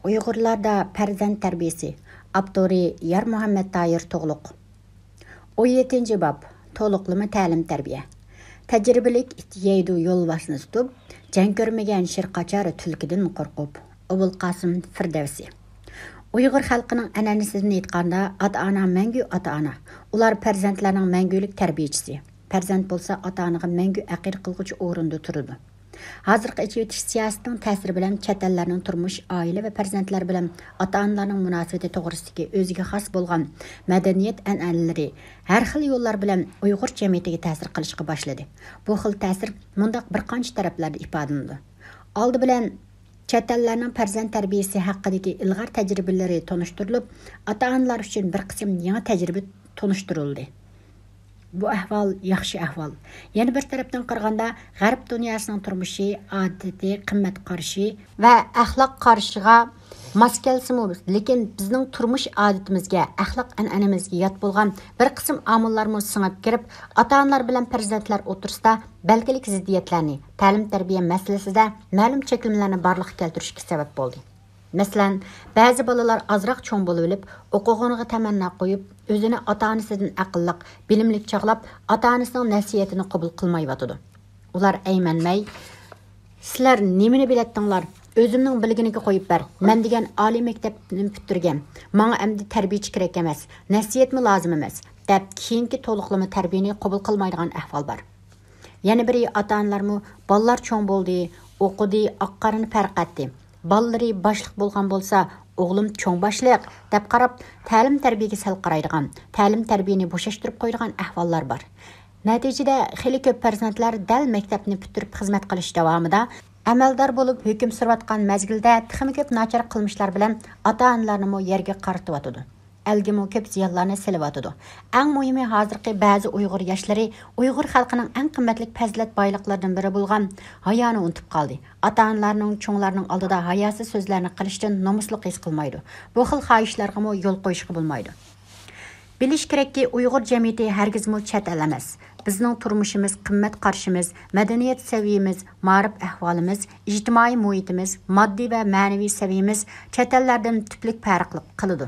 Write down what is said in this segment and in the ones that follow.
Uyg'urlarda farzand tarbiyasi. Abduri Yar Muhammad Tayir To'g'liq. 17. bab. To'liqlama ta'lim tarbiya. Tajribelik it yeydi yo'lbarsini tutib, jang ko'rmagan shir qochar tulkidan qo'rqib. Obul Qasim Firdavsi. Uyg'ur xalqining an'anasini aytganda, ota-ona mangu ota-ona. Ular farzandlarning mangulik tarbiyachisi. Farzand bo'lsa, ota-onaga mangu aqir qilg'uchi o'rinda turadi. Hazırki ichki siyosatining ta'siri bilan chet ellarning turmush, oila va farzandlar bilan ota-onalarning munosabati to'g'risidagi o'ziga xos bo'lgan madaniyat an'analari har xil yo'llar bilan Uyg'ur jamiyatiga ta'sir qilishga boshladi. Bu xil ta'sir mundaq bir qancha taraflarda ifodalanadi. Oldi bilan chet ellarning farzand tarbiyasi haqidagi ilg'or tajribalari tonishtirilib, ota-onalar uchun bir qism yangi tajriba tonishtirildi. Bu ahval yaxshi ahval. Yana bir tarafdan qaraganda G'arb dunyosining turmushi, odati, qimmat qarashi va axloq qarashiga mos kelsimi, lekin bizning turmush odatimizga, axloq an'anamizga yot bo'lgan bir qism omillarmi singib kirib, ota-onalar bilan farzandlar o'tirsida balkilik ziddiyatlarni, ta'lim-tarbiya masalasida ma'lum cheklimlarni borliqqa keltirishga sabab bo'ldi. Masalan, ba'zi bolalar azroq cho'ng bo'lib olib, o'qig'oniga tamanno qo'yib, o'zini ota-onasidan aqlliq, bilimlik chog'lab, ota-onasining nasihiyatini qabul qilmayotdi. Ular aymanmay, "Sizlar nimani bilatdinglar? O'zimning bilganiga qo'yib ber. Men degan oliy maktabni bitirgan. Menga endi tarbiyachi kerak emas, nasihiyatmi lozim emas" deb keyingi to'liqlama tarbiyani qabul qilmaydigan ahvol bor. Yana biri ota-onalarmi bolalar cho'ng bo'ldi, o'qidi, oqqarini farq etdi. Balları başlıq bolğan bolsa, oğlum çoğ başlıq deb qarab, ta'lim tarbiyaga sal qaraydigan, ta'lim tarbiyani bo'shashtirib qo'ydigan ahvollar bor. Natijada xili ko'p farzandlar dal maktabni bitirib xizmat qilish davomida amaldor bo'lib hukm surayotgan mazgilda texmi ko'p nachar qilmishlar bilan ota-onalarni yerga qaratib Elgimo ko'p ziyonlarni silyotdi. Eng muhimi hozirgi ba'zi Uyg'ur yoshlari Uyg'ur xalqining eng qimmatli fazilat boyliqlaridan biri bo'lgan hayoni unutib qoldi. Ota-onalarning cho'nglarning oldida hayosiz so'zlarni qilishdan nomusliq his qilmaydi. Bu xil xohishlarga yo'l qo'yishga bo'lmaydi. Bilish kerakki, Uyg'ur jamiyati hargizmi chet el emas. Bizning turmushimiz, qimmat qarashimiz, madaniyat saviyamiz, ma'rif ahvolimiz, ijtimoiy muhitimiz, moddiy va ma'naviy saviyamiz chet ellardan tuplik farq qiladi.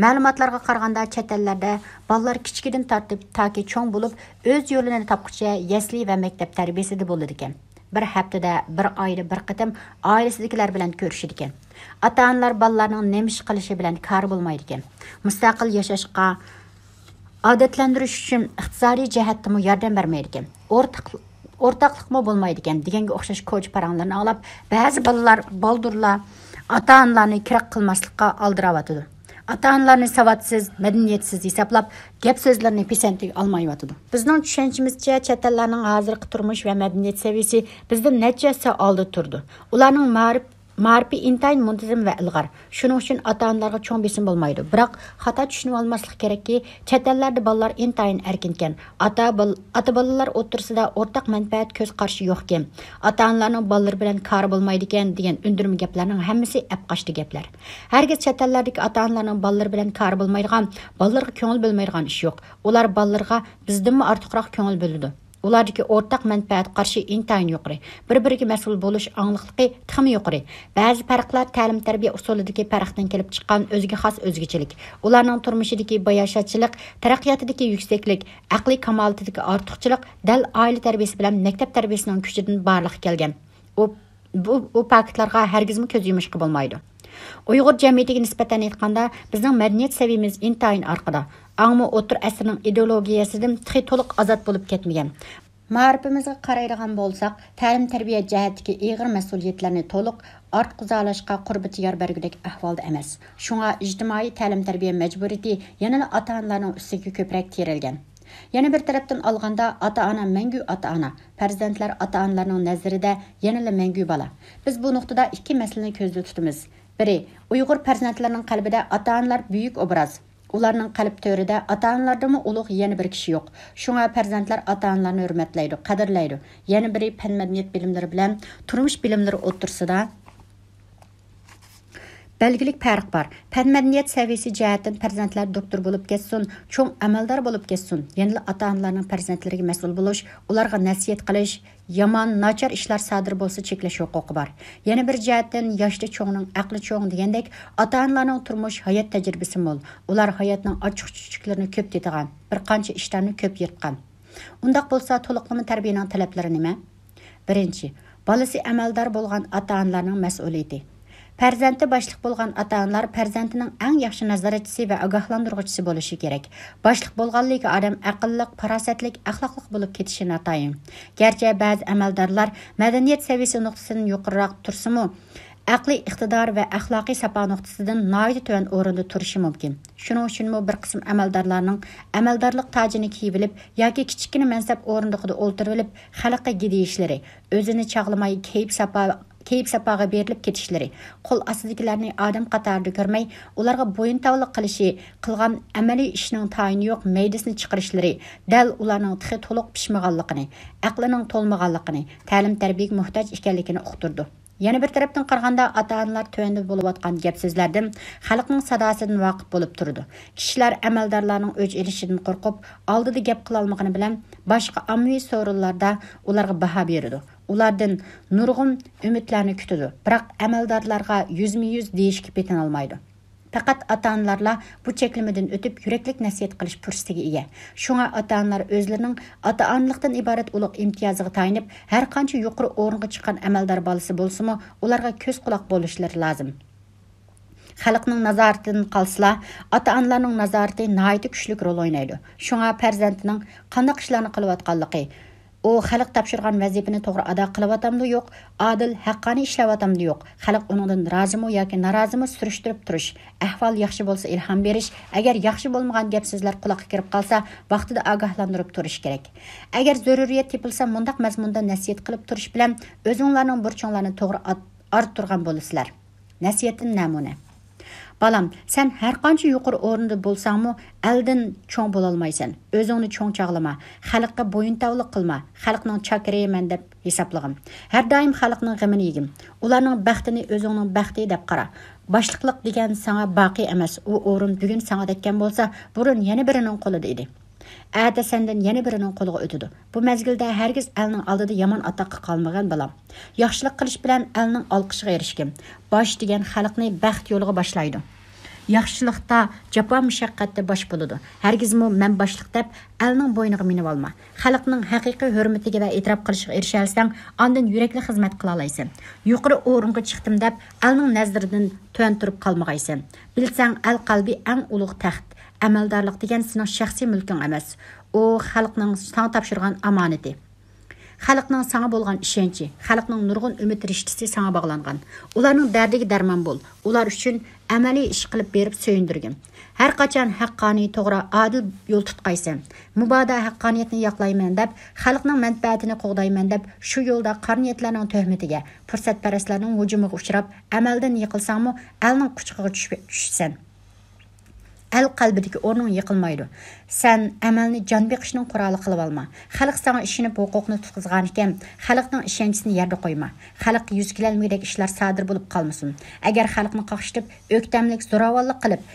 Ma'lumotlarga qaraganda chet ellarda bolalar kichkidan tortib toki cho'ng bo'lib, o'z yo'lini topguncha yasli va maktab tarbiyasida bo'ladi ekan. Bir haftada, bir oyda bir qatam oilasidagilar bilan ko'rishadi ekan. Ota-onalar bolalarning nima ish qilishi bilan kor bo'lmaydi ekan. Mustaqil yashashga odatlantirish uchun iqtisodiy jihatdan yordam bermaydi ekan. O'rtaqlikmi bo'lmaydi ekan deganga o'xshash ko'ch paranglarni olib, ba'zi bolalar baldurlar ota-onalarni kirak qilmaslikka aldiryotdi. Ota-onalarni savatsiz, madaniyatsiz hisoblab, gap so'zlarni pisandga olmayotdi. Bizning tushunchimizcha chet ellarning hozirgi turmush va madaniyat saviyasi bizdan nechasi oldi turdi. Ularning ma'rifi intayin muntazam va ilg'or. Shuning uchun ota-onalarga cho'ng besim bo'lmaydi. Biroq xato tushunib olmaslik kerakki, chet ellarda bolalar intayin erkin ekan. Ota-bolalar o'rtasida o'rtaq manfaat ko'z qarashi yo'q ekan. Ota-onalarning bolalar bilan kori bo'lmaydi ekan degan undirma gaplarning hammasi apqashdi gaplar. Hargiz chet ellardagi ota-onalarning bolalar bilan kori bo'lmaydigan, bolalarga ko'ngil bo'lmaydigan ish yo'q. Ular bolalarga bizdanmi ortiqroq ko'ngil bo'ladi. Ulardaki o'rtaq manfaat qarshi intayin yuqori. Bir-biriga mas'ul bo'lish angliqligi texmi yuqori. Ba'zi farqlar ta'lim tarbiya usulidagi farqdan kelib chiqqan o'ziga xos o'zgachilik. Ularning turmushidagi bayashatchilik, taraqqiyotidagi yuksaklik, aqliy kamolatidagi ortiqchilik dal oila tarbiyasi bilan maktab tarbiyasining kuchidan barliq kelgan. Bu faktlarga hargizmi ko'z yumishqa bo'lmaydi. Uyg'ur jamiyatiga nisbatan aytganda bizning madaniyat saviyamiz intayin orqada. Ammo o'tir asrning ideologiyasidan to'liq ozod bo'lib ketmagan. Ma'rifimizga qaraydigan bo'lsak, ta'lim-tarbiya jihatdagi ig'ir mas'uliyatlarni to'liq ortqizalashga qurbati yor bergudek ahvolda emas. Shunga ijtimoiy ta'lim-tarbiya majburiyati yanada ota-onalarning ustiga ko'proq terilgan. Yana bir tarafdan olganda ota-ona mangu ota-ona, farzandlar ota-onalarning nazarida yanada mangu bola. Biz bu nuqtada ikki masalani ko'zda tutamiz. Biri, Uyg'ur farzandlarining qalbida ota-onalar buyuk obraz. Ularning qalb to'rida ota-onalardami ulug' yana bir kishi yo'q. Shunga farzandlar ota-onalarni hurmatlaydi, qadrlaydi. Yana biri fan madaniyat bilimlari bilan turmush bilimlari o'rtasida Belgilik farq bor. Fan madaniyat saviyasi jihatdan farzandlar doktor bo'lib ketsin, cho'ng amaldor bo'lib ketsin. Yana ota-onalarning farzandlariga mas'ul bo'lish, ularga nasihat qilish, yomon, nachar ishlar sodir bo'lsa cheklash huquqi bor. Yana bir jihatdan yoshli cho'ngning aqli cho'ng degandek, ota-onalarning turmush, hayot tajribasi mo'l. Ular hayotning ochiq-chuchuklarini ko'p tetigan, bir qancha ishlarni ko'p yirtgan. Undaq bo'lsa, to'liqlama tarbiyaning talablari nima? Birinchi, bolasi amaldor bo'lgan ota-onalarning mas'uliyati. Farzandi boshliq bo'lgan ota-onalar farzandining eng yaxshi nazoratchisi va ogohlantiruvchisi bo'lishi kerak. Boshliq bo'lganligi odam aqlli, farosatli, axloqli bo'lib ketishi notayin. Garchi ba'zi amaldorlar madaniyat saviyasi nuqtasidan yuqoriroq tursa-mu, aqliy iqtidor va axloqiy sapo nuqtasidan noyda tuvan o'rinda turishi mumkin. Shuning uchun bir qism amaldorlarning amaldorlik tojini kiyib olib yoki kichkina mansab o'rindig'ida o'ltirib olib xalqqa gidiyishlari, o'zini chaqlamay keyip sapaga berilib ketishlari, qo'l ostidagilarni odam qatorida ko'rmay, ularga bo'yin tovliq qilishi, qilgan amaliy ishning tayini yo'q maydasini chiqarishlari, dal ularning tixi to'liq pishmaganligini, aqlining to'lmaganligini, ta'lim-tarbiyaga muhtoj ekanligini uqtirdi. Yana bir tarafdan qaraganda ota-onalar tövəndə bo'lib atgan gap so'zlardan xalqning sadosidan vaqif bo'lib turdi. Kishilar amaldorlarning o'ch elishidan qo'rqib, oldida gap qila olmagani bilan boshqa ommaviy so'rovlarda ularga baho berdi. Ulardan nurg'un umidlarni kutdi. Biroq amaldorlarga yuzma-yuz deyishga petin olmaydi. Faqat ota-onalarla bu cheklamadan o'tib yuraklik nasihat qilish fursatiga ega. Shunga ota-onalar o'zlarining ota-onalikdan iborat ulug' imtiyoziga tayinib, har qancha yuqori o'ringa chiqqan amaldor bolasi bo'lsa-mu, ularga ko'z quloq bo'lishlari lozim. Xalqning nazoratidan qolsa, ota-onalarning nazorati nihoyatda kuchli rol o'ynaydi. Shunga farzandining qanday ishlarni qilayotganligi, o xalq topshirgan vazifani to'g'ri ado qilyapamdi yo'q, adil, haqqoniy ishlayapamdi yo'q, xalq uningdan rozimi yoki norozimi surishtirib turish, ahvol yaxshi bo'lsa ilhom berish, agar yaxshi bo'lmagan gap so'zlar quloqqa kirib qolsa, vaqtida ogohlantirib turish kerak. Agar zaruriyat tepilsa, mundaq mazmunda nasihat qilib turish bilan o'zinglarning burchinglarni to'g'ri orttirgan bo'lasizlar. Nasihatdan namuna. Balam, sen her qancha yuqori o'rinda bo'lsangmi, eldan cho'ng bo'la olmaysan. O'zingni cho'ng chaqlama, xalqqa bo'yin tovliq qilma. Xalqning chakiriman deb hisoblag'im. Har doim xalqning g'amini yegim. Ularning baxtini o'zingning baxti deb qara. Boshliqlik degan sana baqi emas. U o'rin bugun sana tekkan bo'lsa, burun yana birining qo'lida edi. Әді сәнден yeni birinin qo'liga o'tidi. Bu mezgilda hergiz elning oldida yomon atoqqa qolmagan balam. Yaxshilik qilish bilan elning olqishiga erishgan. Bosh degan xalqni baxt yo'liga boshlaydi. Yaxshilikda jafo mushaqqatda bosh bo'ladi. Hergizmi men boshliq deb elning bo'yniga minib olma. Xalqning haqiqiy hurmatiga va e'tirof qilishiga erishalsang, ondan yurakli xizmat qila olaysan. Yuqori o'ringa chiqdim deb elning nazaridan tuvan turib qolmag'aysan. Bilsang, el qalbi eng ulug' taxt. Amaldorlik degan sening shaxsiy mulking emas. U xalqning sana topshirgan amonati. Xalqning sana bo'lgan ishonchi, xalqning nurg'un umid rishtisi sana bog'langan. Ularning dardiga darmon bo'l. Ular uchun amaliy ish qilib berib so'yindirgin. Har qachon haqqoniy, to'g'ri, adil yo'l tutqaysan. Mubodo haqqoniyatni yoqlayman deb, xalqning manfaatini qo'g'dayman deb, shu yo'lda qarniyatlarning tuhmatiga, fursatparastlarning hujumiga uchrab, amaldan yiqilsangmi, elning quchog'iga tushsan. El qalbidagi o'rning yiqilmaydi. Sen amalni jon beqishning quroli qilib olma. Xalq sana ishini huquqni tutqizgan ekan, xalqning ishonchisini yerda qo'yma. Xalq yuz kelolmaydigan ishlar sodir bo'lib qolmasin. Agar xalqni qaqshitib, o'ktamlik, zo'ravonlik qilib,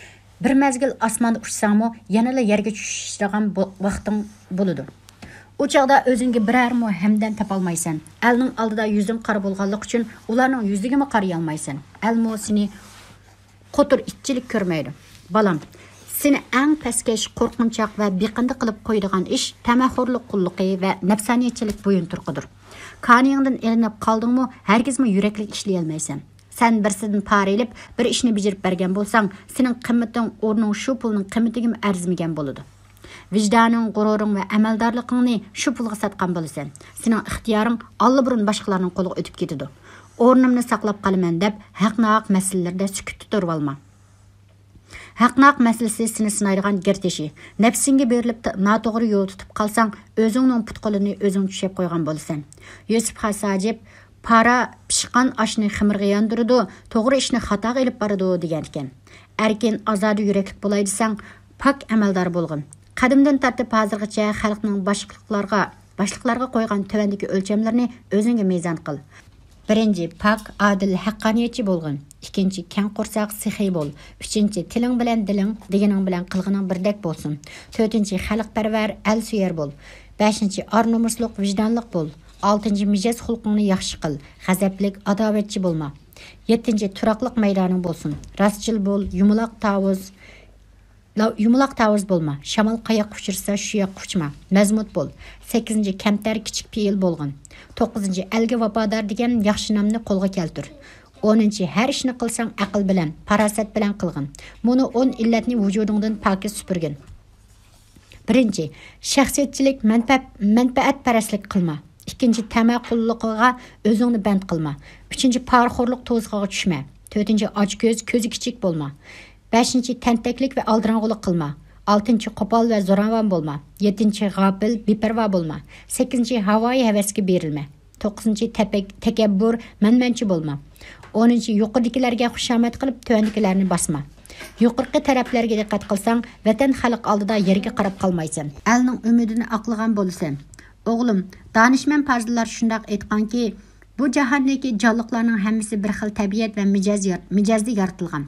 bir mezgil osmonda uchsangmi, yanala yerga tushishgan vaqting bo'ladi. U chaqda o'zingga birarmi hamdan topolmaysan. Elning oldida yuzing qora bo'lganlik uchun ularning yuziga qaraya olmaysan. Elmo seni qo'tir itchilik ko'rmaydi. Balam, seni eng pastkash, qo'rqinchoq va beqindi qilib qo'yadigan ish tamaxurlik, qulluqi va nafsaniyatchilik bo'yinturqidir. Qoningdan ilinib qoldingmi, hargizmi yuraklik ishlay olmaysan. Sen birsidan parelib, bir ishni bijirib bergan bo'lsang, sening qimmating o'rning shu pulning qimmatiga arzimagan bo'ladi. Vicdanın, g'ururing va amaldorligingni shu pulga sotgan bo'lasan. Sening ixtiyoring allaburun boshqalarning qo'liga o'tib ketadi. O'rnimni saqlab qolaman deb haq-naq masalalarda sukut turib olma. Haqnaq masalasi seni sinaydigan gerteshi. Nefsinge berilib noto'g'ri yo'l tutib qalsang, o'zingning putqolini o'zing tushib qo'ygan bo'lasan. Yusuf Hasajib para pishqan oshni ximirga yondirdi, to'g'ri ishni xato qilib boradi degan ekan. Erkin, azodi yurakli bo'lay desang, pak amaldor bo'lgin. Qadimdan tartib hozirgacha xalqning boshliqlarga qo'ygan tuvandagi o'lchamlarni o'zingga mezon qil. Birinchi, pak, adil, haqqoniyatchi bo'lgin. İkinci, keng qo'rsoq sexiy bo'l. Uchinchi, tiling bilan diling, deganing bilan qilg'ining birdek bo'lsin. To'rtinchi, xalqparvar, el suyar bo'l. Beshinchi, ar-nomusliq, vijdonliq bo'l. Oltinchi, mijoz xulqingni yaxshi qil. G'azablik, adovatchi bo'lma. Yettinchi, turaqliq maydoning bo'lsin. Rostchil bo'l, yumaloq tavuz bo'lma. Shamol qayoqqa uchirsa shu yoqqa uchma. Mazmut bo'l. 8. Kamtar kichik peyil bo'lg'in. 9. Elga vafodor degan yaxshi nomni qo'lga keltir. 10. Har ishni qilsang aql bilan, farosat bilan qilgin. Buni 10 illatni vujudingdan pokiz supurgin. 1. Shaxsiyatchilik, manfaatparastlik qilma. 2. Tamaqulliqiga o'zingni band qilma. 3. Parxo'rlik to'zg'iga tushma. 4. Ochko'z, ko'zi kichik bo'lma. 5. Tentaklik ve aldırangılık qilma. 6. Qo'pol ve zo'ravon bo'lma. 7. G'afil, beparvo bo'lma. 8. Havoyi havasga berilma. 9. Takabbur, manmanchi bo'lma. 10. Yuqoridagilarga xushomad qilib, tuvandagilarni bosma. Yuqorqi taraflarga diqqat qilsang, vatan xalq oldida yerga qarab qolmaysan. Elning umidini aqlagan bo'lsan. O'g'lim, danishmand farzlar shundoq aytganki, bu jahondagi jonliqlarning hammasi bir xil tabiat va mijozda yaratilgan.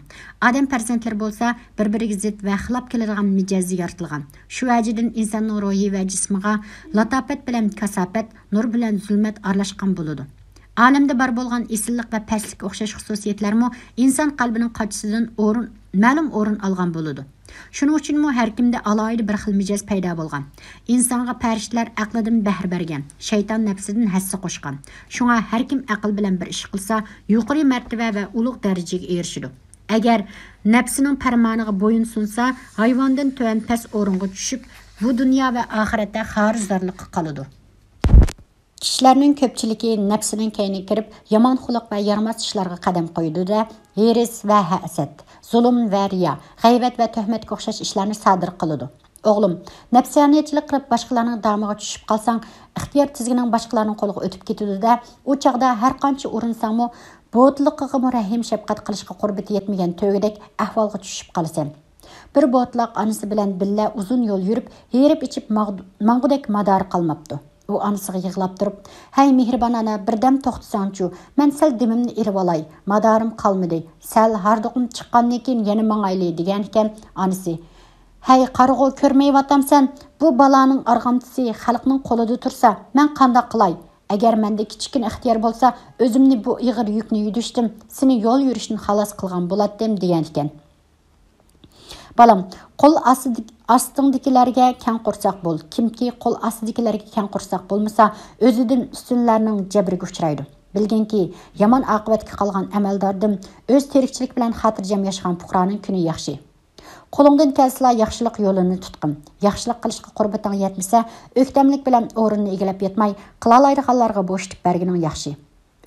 Odam farzandlari bo'lsa, bir-biriga zid va xilof keladigan mijozda yaratilgan. Shu vajidan insonning ruhi va jismiga latofat bilan kasofat, nur bilan zulmat aralashgan bo'ladi. Olamda bor bo'lgan esillik va pastlik o'xshash xususiyatlarmi inson qalbining qochisidan ma'lum o'rin olgan bo'ladi. Shuning uchun har kimda alohida bir xil mijoz paydo bo'lgan. Insonga farishtalar aqlidan bahr bergan, shayton nafsidan hassa qo'shgan. Shunga har kim aql bilan bir ish qilsa, yuqori martaba va ulug' darajaga erishadi. Agar nafsining farmoniga bo'yin sunsa, hayvondan tuvan past o'ringa tushib, bu dunyo va oxiratda xorizdorlikqa qoladi. Kishilarning ko'pchiligi nafsining kayniga kirib, yomon xulq va yarmas ishlarga qadam qo'ydi-da, hiris va hasad, zulm va riyo, g'aybat va tuhmatga o'xshash ishlarni sodir qiladi. O'g'lim, nafsoniyatchilik qilib boshqalarning damiga tushib qolsang, ixtiyor tizgining boshqalarning qo'liga o'tib ketadi-da, u chaqda har qancha urinsangmi, bo'tliqqa rahim shafqat qilishga qurbati yetmagan to'g'idek ahvolga tushib qolasan. Bir bo'tliq onasi bilan billa uzun yo'l yurib, herib ichib mang'udek mador qolmabdi. U anasiga yig'lab turib, "Hay mehribon ana, birdam to'xtasangchu, men sal dimimni irib olay, madorim qolmadi. Sal hardiqim chiqqandan keyin yana mang'ayli" degan ekan anasi. "Hay qarg'u ko'rmayvatamsan, bu balaning arg'amtisi xalqning qo'lida tursa, men qanday qilay? Agar menda kichkina ixtiyor bo'lsa, o'zimni bu ig'ir yukni yudishdim, seni yo'l yurishni xalos qilgan bo'lardim" degan ekan. Balam, qo'l ostingdagilarga keng qo'rsoq bo'l. Kimki qo'l ostidagilarga keng qo'rsoq bo'lmasa, o'zidan ustunlarning jabriga uchraydi. Bilginki, yomon oqibatga qolgan amaldordim o'z tirikchilik bilan xotirjam yashagan fuqaroning kuni yaxshi. Qo'lingdan kelsa yaxshilik yo'lini tutqin. Yaxshilik qilishga qurbating yetmasa, o'ktamlik bilan o'rinni egallab yetmay, qilalaydiganlarga bo'shitib berganing yaxshi.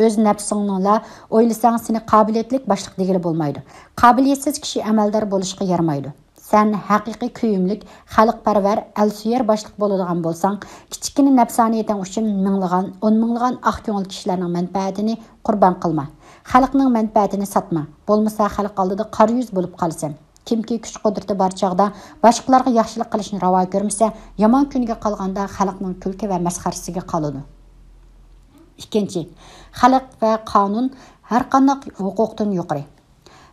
Öz nafsingla o'ylasang, seni qobiliyatli boshliq degili bo'lmaydi. Qobiliyatsiz kishi amaldor bo'lishga yaramaydi. Sen haqiqiy kuyimlik, xalqparvar, al-suyar boshliq bo'ladigan bo'lsang, kichkina nafsoniyating uchun minglagan, 10 minglagan aq ko'ngil kishilarning manfaatini qurbon qilma. Xalqning manfaatini sotma. Bo'lmasa xalq oldida qora yuz bo'lib qolsan. Kimki kuch qudrati bor chog'da boshqalarga yaxshilik qilishni ravo ko'rmasa, yomon kunga qolganda xalqning kulki va masxarasiga qoladi. İkinci, xalq va qonun har qanday huquqdan yuqori.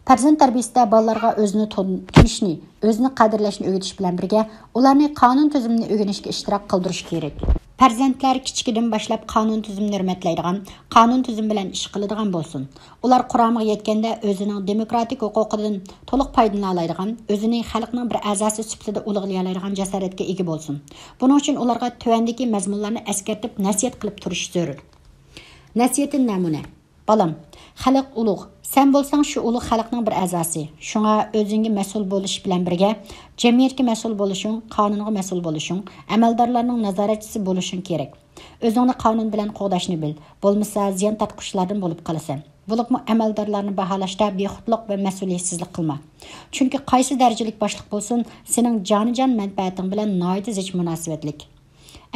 Farzand tarbiyasida bolalarga o'zini tunishni, o'zini qadrlashni o'rgatish bilan birga, ularni qonun tuzumini o'rganishga ishtirok qildirish kerak. Farzandlar kichkidan boshlab qonun tuzumini hurmatlaydigan, qonun tuzum bilan ish qiladigan bo'lsin. Ular Qur'onga yetganda o'zining demokratik huquqidan to'liq foydalana oladigan, o'zining xalqning bir a'zosi sifatida ulug'lay oladigan jasoratga ega bo'lsin. Buning uchun ularga tuvandagi mazmunlarni eskartib, nasihat qilib turish zarur. Nasihatin namuna. Balam, xalq ulug'. Sen bo'lsang shu ulug' xalqning bir a'zosi. Shunga o'zingga mas'ul bo'lish bilan birga, jamiyatga mas'ul bo'lishing, qonunga mas'ul bo'lishing, amaldorlarning nazoratchisi bo'lishing kerak. O'zingni qonun bilan qo'dashni bil. Bo'lmasa ziyon tartqushlardan bo'lib qolasan. Bo'libmi amaldorlarni baholashda bexudlik va mas'uliyatsizlik qilma. Chunki qaysi darajalik boshliq bo'lsin, sening jonijon manfaating bilan noyat zich munosabatlik.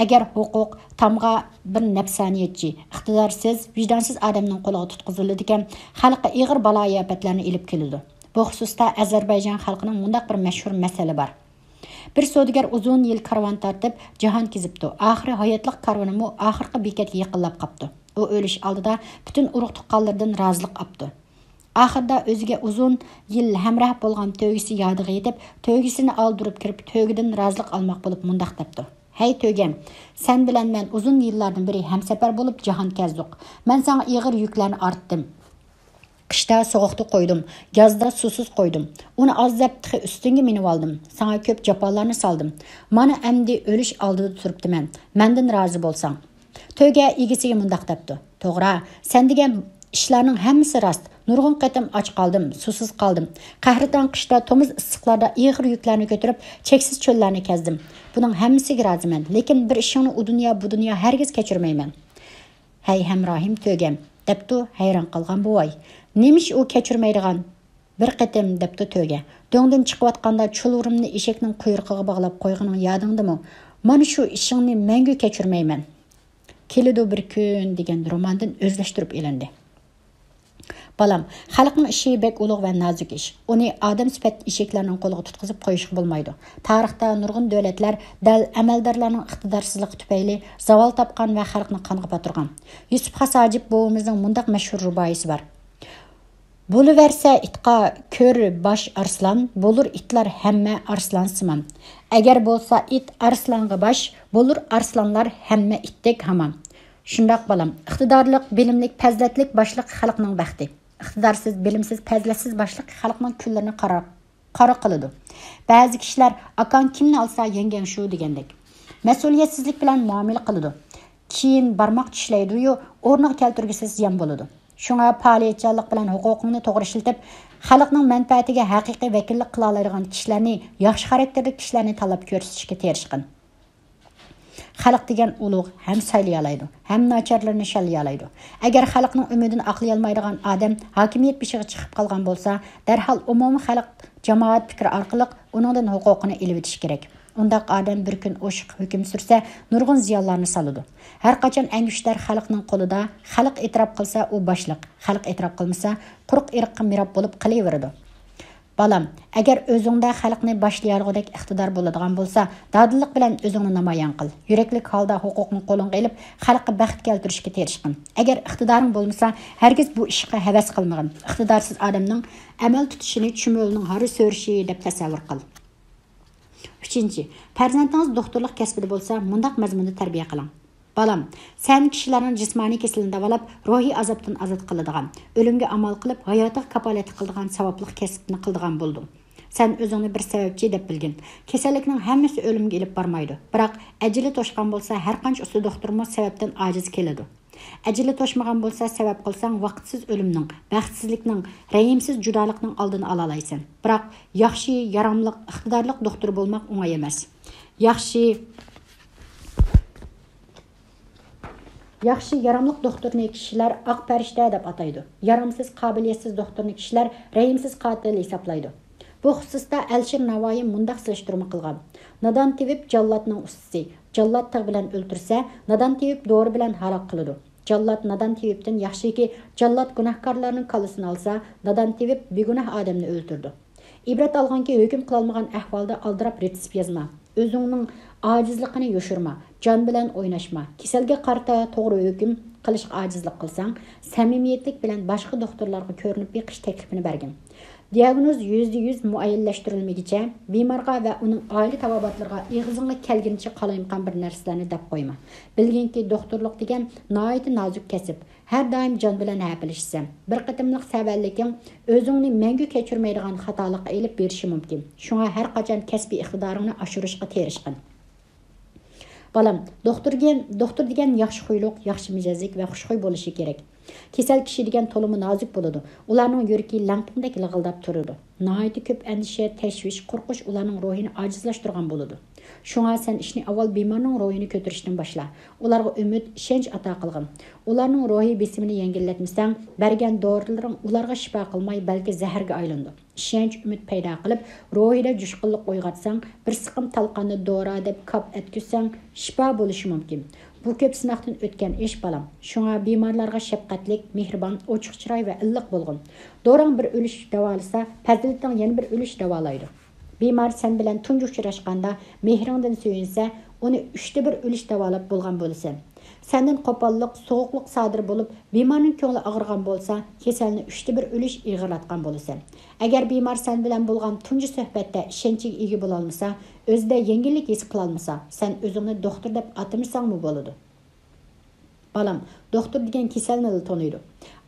Agar huquq tamg'a bir nafsaniyatchi, iqtidorsiz, vijdonsiz odamning qo'liga tutqiziladi ekan, xalqqa ig'ir balo-ofatlarni ilib keladi. Bu xususda Ozarbayjon xalqining mundaq bir mashhur masala bor. Bir savdogar uzun yil karvon tortib, jahon kezibdi. Oxiri hayotlik karvonimi oxirgi bekatga yaqinlab qopti. U o'lish oldida butun urug' tuqqanlardan rozilik oldi. Axırda özüge uzun yil həmrah bolğan tövgisi yadığı yetib, tövgisini aldırıp kirib, tövgüdən razılıq almaq bolup mundaq depdi. Hey tövgem, sen bilen men uzun yıllardan biri hemsefer bolup jahan kezdik. Men sana iğir yüklerini arttım. Qışda soğuqda qoydum, yazda susuz qoydum. Onu az zəbtixi üstünge minib aldım. Sana köp japalarını saldım. Mana əmdi ölüş aldıda turupdu mən. Məndən razı bolsan. Tövge igisiga mundaq depdi. Toğra, sen degen işlarning hammasi rast. Nurg'un qatam och qaldim, susuz qaldim. Qahriton qishda tomuz issiqlarda ig'ir yuklarni ko'tarib, cheksiz cho'llarni kezdim. Buning hammasiga roziman, lekin bir ishingni u dunyo hargiz kechirmayman. Hey hamrohim tövgem, debdi hayron qolgan buvay. Nemish u kechirmaydigan? Bir qatam debdi tövge. Do'ngdan chiqayotganda chulurimni eshakning quyrug'iga bog'lab qo'yganing yodingdimi? Mana shu ishingni mangu kechirmayman. Kelidi bir kun degan romandan o'zlashtirib elindi. Balam, xalqning ishi bek ulug' va nozik ish. Uni odam sifat eshaklarning qo'liga tutqizib qo'yishga bo'lmaydi. Tarixda nurg'un davlatlar dal amaldorlarning iqtidorsizligi tufayli zavol topgan va xalqni qonga botirgan. Yusuf Hasajib buvimizning mundaq mashhur ruboyisi bor. Buluverse itqa kör baş arslan, bulur itlar hemme arslan simam. Eğer bolsa it arslanga baş, bulur arslanlar hemme ittek hamam. Şundaq balam, iqtidorlik, bilimlik, pazlatlik başlık xalqning baxti. İqtidarsız, bilimsiz, pazlatsiz başlık xalqning kunlarini qara qiladi. Ba'zi kishilar akan kimni alsa yengen shu degandek. Mas'uliyatsizlik bilan muomala qiladi. Keyin barmoq tishlaydi-yu, o'rniga keltirgisiz ziyon bo'ladi. Şuna fəaliyyətçilik bilan hüquqini to'g'ri ishlatib, xalqning manfaatiga haqiqiy vakillik qila oladigan kishilarni, yaxshi xarakterli kishilarni tanlab ko'rsatishga tirishgan. Xalq degan ulug' ham saylay oladi, ham nacharlarni shalay oladi. Agar xalqning umidini aqlay olmaydigan odam hokimiyat beshiga chiqib qolgan bo'lsa, darhol umumiy xalq jamoat fikri orqali uningdan huquqini ilib etish kerak. Undaq adam bir kun oşuq hüküm sürse, nurg'un ziyonlarni saladi. Har qachon angishlar xalqning qo'lida, xalq e'tirof qilsa u boshliq, xalq e'tirof qilmasa, quruq irqqa mirob bo'lib qilaveradi. Balam, agar o'zingda xalqni boshlayarg'idek iqtidor bo'ladigan bo'lsa, dadillik bilan o'zingni namoyon qil. Yuraklik holda huquqni qo'lingga olib, xalqqa baxt keltirishga tirishqin. Agar iqtidoring bo'lmasa, hargiz bu ishga havas qilmagin. Iqtidorsiz odamning amal tutishini chumulning hari so'rishi deb tasavvur qil. 3. Farzandingiz doktorlik kasbida bo'lsa, mundaq mazmunda tarbiya qiling. Balam, sen kishilarning jismoniy kasalini davolab, ruhiy azobdan ozod qiladigan, o'limga amal qilib, hayotiga kapolat qiladigan savobli kasbni qiladigan bo'lding. Sen o'zingni bir sababchi deb bilgin. Kasallikning hammasi o'limga olib bormaydi. Biroq ajali to'shgan bo'lsa, har qancha usta doktormo sababdan ojiz keladi. Ajali to'shmagan bo'lsa, sabab qilsang, vaqtsiz o'limning, baxtsizlikning, rayimsiz judolikning oldini ola olaysan. Biroq yaxshi, yaramliq, iqtidorli doktor bo'lmoq o'ng'ay emas. Yaxshi yaramliq doktorni kishilar oq farishta deb ataydi. Yaramsiz, qobiliyatsiz doktorni kishilar rayimsiz qotil hisoblaydi. Bu xususda Alshir Navoiy mundaq solishtirma qilgan. Nadon tevib jallodning ustisi, jallod tig' bilan o'ltirsa, nadon tevib dori bilan halok qiladi. Jallod nadon tevibdan yaxshiki, jallod gunohkorlarning kallasini olsa, nadon tevib begunoh odamni o'ldirdi. İbrat alganki hüküm qilolmagan ahvolda aldirab retsep yozma. O'zingning ojizligini yoshirma, jon bilan o'ynashma. Kasalga qarata to'g'ri hukm qilishga ojizlik qilsang, samimiyatlik bilan boshqa doktorlarga ko'rinib beqish taklifini bergin. Diagnoz %100 muayyanlashtirilmaguncha bemorga va uning oila tabobatlariga ig'zingga kelguncha qalayimqan bir narsalarni deb qo'yma. Bilginki doktorlik degan nihoyat nozik kasb. Har doim jon bilan hapilishsan. Bir qatimliq savalliking o'zingni mangu kechirmaydigan xatolikqa elib berishi mumkin. Shunga har qachon kasbiy iqtidoringni oshirishga tirishqin. Balam, doktor degan yaxshi xuyluq, yaxshi mijozlik va xushxuy bo'lishi kerak. Kesel kishi degan to'limi nozik bo'ladi. Ularning yuragi lampindek lig'ildab turadi. Nihoyat ko'p andisha, tashvish, qo'rqish ularning ruhini ojizlashtirgan bo'ladi. Shunga sen ishni avval bemorning ruhini ko'tarishdan boshla. Ularga umid, ishonch ato qilgin. Ularning ruhiy besimini yengillatmasang, bergan dorilaring ularga shifo qilmay, balki zaharga aylandi. Ishonch, umid paydo qilib, ruhida jushqinlik uyg'otsang, bir siqim talqonni dora deb kap etkizsang, shifo bo'lishi mumkin. Bu ko'p sinoqdan o'tgan ish balam. Shunga bemorlarga shafqatlik, mehribon, ochiq chiroy va illiq bo'lgin. Dorang bir o'lish davolasa, fazilating yana bir o'lish davolaydi. Bemor sen bilan tunji uchrashganda mehringdan suyunsa, uni 3ta bir o'lish davolab bo'lgan bo'lsa, Senden qo'pollik, sovuqlik sodir bo'lib, bemorning ko'ngli og'irgan bo'lsa, kasalni 1/3 o'lish ig'irlatgan bo'lasan. Agar bemor sen bilan bo'lgan tunji suhbatda ishonchiga ega bo'la olmasa, o'zida yengillik his qila olmasa, sen o'zingni doktor deb atamisangmi bo'ladi. Balam, doktor degan kasalni tanıydı.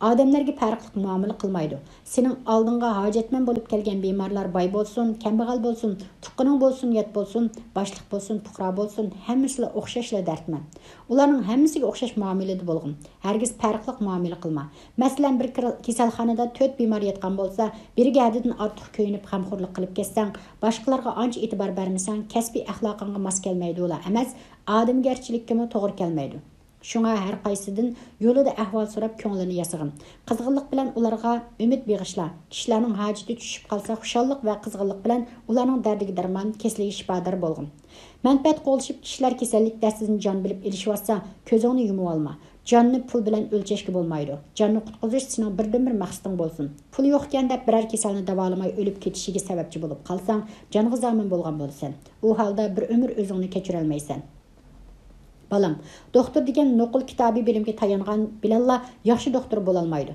Adamlarga farqli muomala qilmaydi. Sening oldinga hojatman bo'lib kelgan bemorlar boy bo'lsin, kambag'al bo'lsin, tuqqaning bo'lsin, yot bo'lsin, boshliq bo'lsin, fuqaro bo'lsin, hammasi o'xshashla dardman. Ularning hammasiga o'xshash muomalada bo'lgin. Hargiz farqli muomala qilma. Masalan, bir kasalxonada 4 bemor yotgan bo'lsa, biriga haddidan ortiq ko'yinib g'amxo'rlik qilib ketsang, boshqalarga ancha e'tibor bermasang, kasbiy axloqingga mos kelmaydi ular emas, odamgarchilikka to'g'ri kelmaydi. Şuna her qaysidan yo'lida ahvol so'rab ko'nglini yasag'in. Qizg'inlik bilan ularga umid beg'ishla. Kishilarning hojati tushib qolsa, xushallik va qizg'inlik bilan ularning dardiga darmon, kesligi shifodir bo'lgin. Manfaat qo'lishib kishilar kasallik dastidan jon bilib ilishvasa, ko'zingni yumib olma. Jonni pul bilan o'lchashga bo'lmaydi. Jonni qutqizish sening birdan-bir maqsading bo'lsin. Pul yo'qganda biror kasalni davolamay o'lib ketishiga sababchi bo'lib qolsang, jonga zomin bo'lgan bo'lsan. U holda bir umr o'zingni kechira olmaysan. Balam, doktor degan noqul kitobiy bilimga tayangan bilanla yaxshi doktor bo'la olmaydi.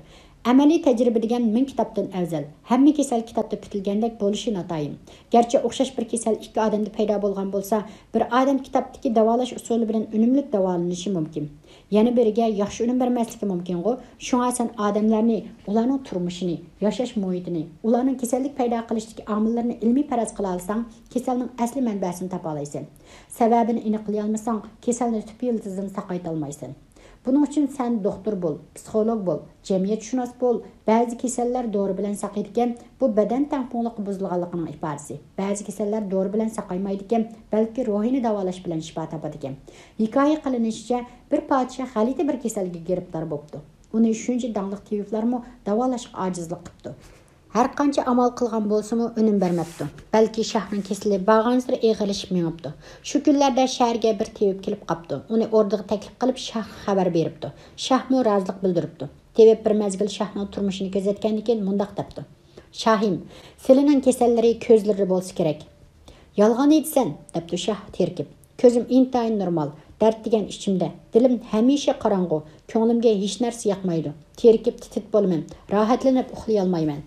Amaliy tajriba degan 1000 kitobdan afzal. Hamma kasal kitobda bitilgandek bo'lishi notayin. Garchi o'xshash bir kasal ikki odamda paydo bo'lgan bo'lsa, bir odam kitobdagi davolash usuli bilan unumli davolanishi mumkin. Yana biriga yaxshi unum bermasligi mumkin-ku. Shunga sen odamlarni, ularning turmushini, yashash muhitini, ularning kasallik paydo qilishdagi omillarni ilmiy faraz qila olsang, kasalning asli manbasini topa olaysan. Sababini aniqlay olmasang, kasalni tub yildizidan saqayta olmaysan. Bunun için sen doktor bol, psikolog bol, cemiyetshunos bol. Bazı kasallar doğru bilen saqaydigan, bu beden tampонлыгы buzilganligining ifodasi. Bazı kasallar doğru bilen saqaymaydigan, balki ruhini davolash bilan shifo topadigan. Hikoya qilinishicha, bir podshoh g'alati bir kasalga giribdor bo'ldi. Uni shuncha dangliq tabiblarmi davolashga ojizlik qilibdi. Her qancha amal qilgan bo'lsa-mu unum bermabdi. Balki shahning kesili bag'ansir eg'ilishib mengibdi. Shu kunlarda shaharga bir tabib kelib qapti. Uni o'rniga taklif qilib shah xabar beribdi. Shahmi rozilik bildiribdi. Tabib bir mezgil shahning turmushini kuzatgandan keyin mundaq debdi. Shahim, silining kasallari ko'zlari bo'lsa kerak. Yolg'on aytsan, debdi shah terkib. Ko'zim intayin normal. Dard degan ichimda, dilim hamisha qorong'u, ko'nglimga hech narsa yoqmaydi. Terkib titit bo'lman, rohatlanib uxlay olmayman.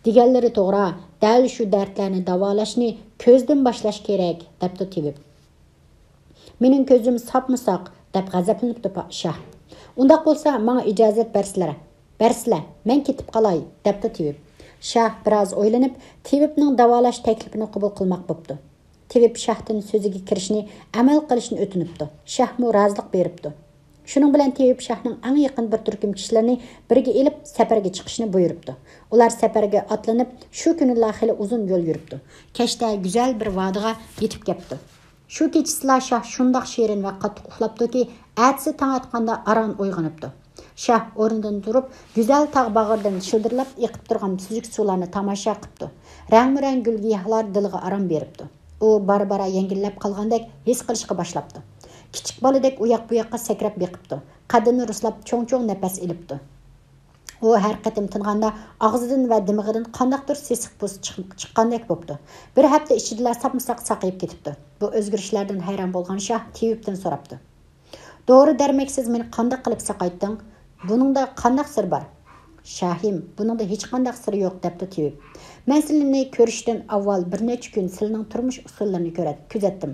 Deganlari to'g'ri, dal shu dardlarni davolashni ko'zdan boshlash kerak, debdi tabib. Mening ko'zim sopmisoq, deb g'azablanibdi shah. Undaq bo'lsa, menga ijozat bersizlar, men ketib qolay, debdi tabib. Shah biroz o'ylanib, tabibning davolash taklifini qabul qilmoq bo'pti. Tabib shahdan so'ziga kirishni, amal qilishni o'tinibdi. Shahmi rozilik beribdi. Shuning bilan tabib shahning eng yaqin bir turkum kishilarni birga elib safarga chiqishni buyuribdi. Ular safarga otlanib, shu kunlar xili uzun yo'l yuribdi. Kechda go'zal bir vodiga yetib kelibdi. Shu kechasida shah shundoq shirin va qattiq uxlabdiki, atsi tong atganda aron uyg'onibdi. Shah o'rnidan turib, go'zal tog' bag'ridan shildirlab eqib turgan suzuk suvlarni tomosha qilibdi. Rang-rang gulgiyahlar diliga arom beribdi. U barbara yengillab qolgandek his qilishga boshlabdi. Kichik boladek u yoq bu yoqqa sakrab beqibdi. Qaddini ruslab cho'ng-cho'ng nafas ilibdi. U har qatim tinganda og'zidan va dimog'idan qandaqdir sesiq buz chiqqandek bo'pti. Bir hafta ichida sapmisoq saqayib ketibdi. Bu o'zgarishlardan hayron bo'lgan shah tabibdan so'rabdi. "Doğru dermeksiz meni qandaq qilib saqaytding? Buningda qandaq sir bor?" "Shahim, buningda hech qandaq sir yo'q", debdi tabib. "Men sizlarni ko'rishdan avval bir necha kun sizlarning turmush usullarini kuzatdim.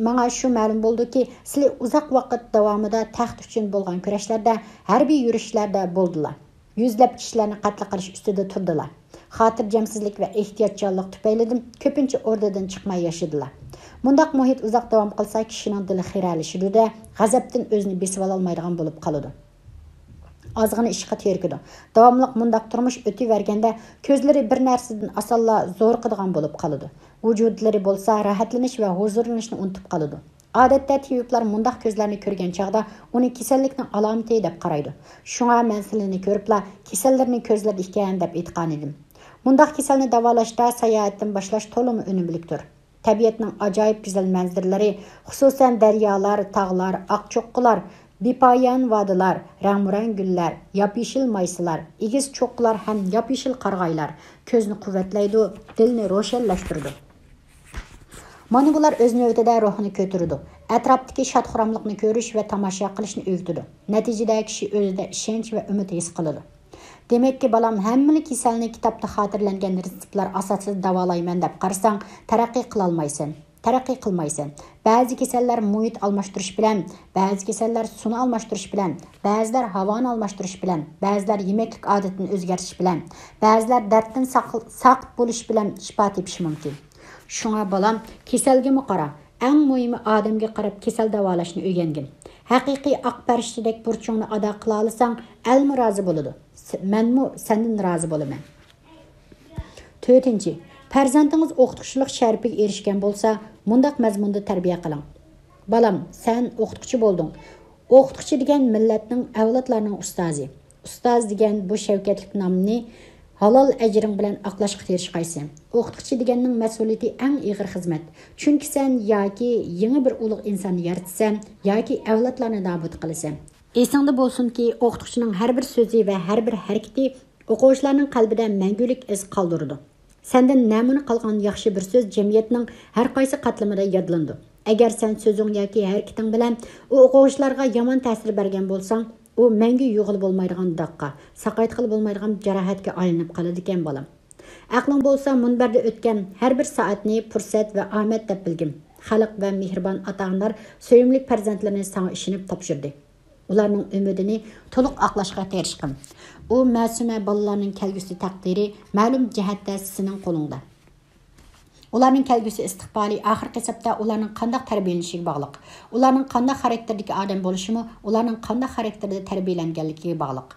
Menga shu ma'lum bo'ldiki, sizlar uzoq vaqt davomida taxt uchun bo'lgan kurashlarda, harbiy yurishlarda bo'ldilar. Yuzlab kishilarni qatl qilish ustida turdilar. Xotirjamsizlik va ehtiyotkorlik tufaylidan ko'pincha o'rdadan chiqmay yashadılar. Mundaq muhit uzoq davom qilsa, kishining dili xiralashadi-da, g'azabdan o'zini besib olmaydigan bo'lib qoladi. Azg'ini ishqa terkidi. Davomliq mundaq turmush o'tiverganda ko'zlari bir narsadan asalla zo'r qilgan bo'lib qoladi. Vujudlari bo'lsa rohatlanish va huzurlanishni unutib qoladi. Odatda tabiblar mundaq ko'zlarni ko'rgan chaqda uni kasallikning alomati deb qaraydi. Shunga men sizlarni ko'ribla kasallarning ko'zlari ekan deb aytgan edim. Mundaq kasalni davolashda sayohatdan boshlash to'liq unumlidir. Tabiatning ajoyib go'zal manzaralari, xususan daryolar, tog'lar, oqcho'qqilar, bepoyon vodilar, rang-rang gullar, yop-yeshil maysalar, egiz cho'qqilar ham yop-yeshil qarg'aylar ko'zni quvvatlaydi, dilni ro'shanlashtiradi. Mana bular öz növbətində ruhunu kötürüdü. Ətrafdakı şadxuramlıqni görüş və tamaşa qilishni ögütüdü. Nəticədə kişi özüdə ishonch və ümid his qiladi. Demek ki balam həmmili kasalni kitobda xotirlangan retseptlar asosida davolayman deb qarasang, taraqqiy qilmaysan. Ba'zi kasallar muhit almashtirish bilan, ba'zi kasallar suvni almashtirish bilan, ba'zilar havoni almashtirish bilan, ba'zilar yemeklik odatini o'zgartirish bilan, ba'zilar darddan saqit bo'lish bilan shifo tepishi mumkin. Shunga balam, kasalga qara. Eng muhimi odamga qarab kasal davolashni o'rgangin. Haqiqiy oq farishtadek burchingni ado qila olsang, almi rozi bo'ladi. Menmi sendan rozi bo'laman. 4. Farzandingiz o'qituvchilik sharafiga erishgan bo'lsa, mundaq mazmunda tarbiya qiling. Balam, sen o'qituvchi bo'lding. O'qituvchi degan millatning, avlodlarning ustozi. Ustoz degan bu shavkatlik nomni halol ajring bilan aqlashga tirishqaysan. O'qituvchi deganning mas'uliyati eng og'ir xizmat. Chunki sen yoki yangi bir ulug' insonni yaratsan, yoki avlodlarni nobud qilasan. Esingda bo'lsinki, o'qituvchining har bir so'zi va har bir harakati o'quvchilarning qalbida mangulik iz qoldirdi. Senden namuna qalgan yaxshi bir so'z jamiyatning har qaysi qatlamida yodlandi. Agar sen so'zing yoki harakating bilan u o'quvchilarga yomon ta'sir bergan bo'lsang, u mangu yo'g'il bo'lmaydigan daqqa, saqaytqil bo'lmaydigan jarohatga aylanib qoladi ekan bolam. Aqling bo'lsa, munbarda o'tgan har bir soatni fursat va omad deb bilgin. Xalq va mehribon ota-onalar so'yimli farzandlarini sana ishonib topshirdi. Ularning umidini to'liq aqlashga tirishqin. U ma'suma bolalarning kelgusi taqdiri ma'lum jihatda sizning qo'lingda. Ularning kelgusi istiqboli oxirgi hisobda ularning qanday tarbiyalanishiga bog'liq. Ularning qanday xarakterdagi odam bo'lishimi, ularning qanday xarakterda tarbiyalanganligiga bog'liq.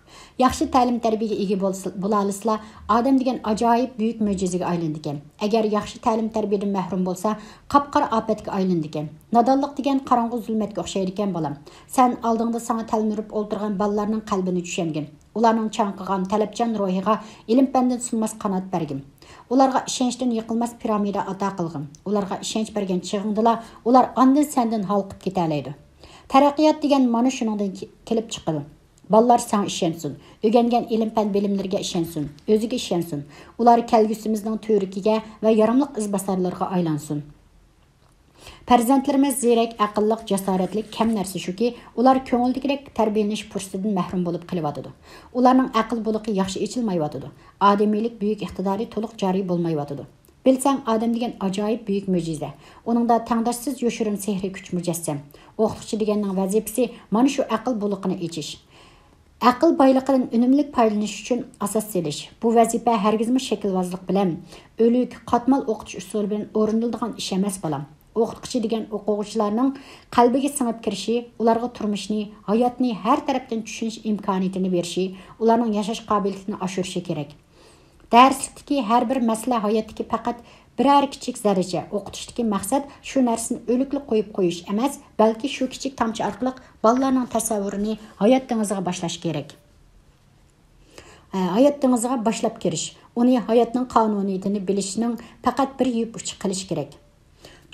Yaxshi ta'lim-tarbiyaga ega bo'lasizlar, odam degan ajoyib buyuk mo'jizaga aylandi ekan. Agar yaxshi ta'lim-tarbiyadan mahrum bo'lsa, qapqara ofatga aylandi ekan. Nodonlik degan qorong'u zulmatga o'xshaydi ekan bolam. Sen oldingda sana talmirib o'ltirgan bolalarning qalbini tushangin. Ularning chanqigan, talabchan ruhiga ilm-fandan sunmas qanot bergin. Ularga ishonchdan yiqilmas piramida ato qilgin. Ularga ishonch bergan chig'ingdilar, ular ondan sendan halqib ketalaydi. Taraqqiyot degan mana shuningdan kelib chiqadi. Ballar sana ishonsin, o'rgangan ilm-fan bilimlariga ishonsin, o'ziga ishonsin. Ular kelgusimizning to'rikiga va yaramliq izbosarlarga aylansin. Farzandlarimiz ziyrak, aqlliq, jasoratli kam narsa shuki, ular ko'ngildagidek tarbiyalanish fursatidan mahrum bo'lib qolyotidi. Ularning aql buliqi yaxshi echilmayotidi. Odamiylik buyuk iqtidori to'liq joriy bo'lmayotidi. Bilsang, odam degan ajoyib buyuk mo'jiza. Uningda tangdoshsiz yoshirin sehri kuch mujassam. O'qituvchi deganning vazifasi mana shu aql buliqini echish. Aql boyliqidan unumli foydalanish uchun asos selish. Bu vazifa hargizmi shaklvozlik bilan, o'lik, qatmal o'qitish usuli bilan o'rniladigan ish emas bolam. O'qituvchi degan o'quvchilarning qalbiga singib kirishi, ularga turmushni, hayotni har tarafdan tushunish imkoniyatini berishi, ularning yashash qobiliyatini oshirishi kerak. Darslikdagi har bir masala hayotdagi faqat biror kichik zarracha. O'qitishdagi maqsad shu narsani o'likli qo'yib qo'yish emas, balki shu kichik tomchi orqali bolalarning tasavvurini hayotingizga boshlash kerak. Hayotingizga boshlab kirish, uni hayotning qonuniyatini bilishning faqat bir yub uchi qilish kerak.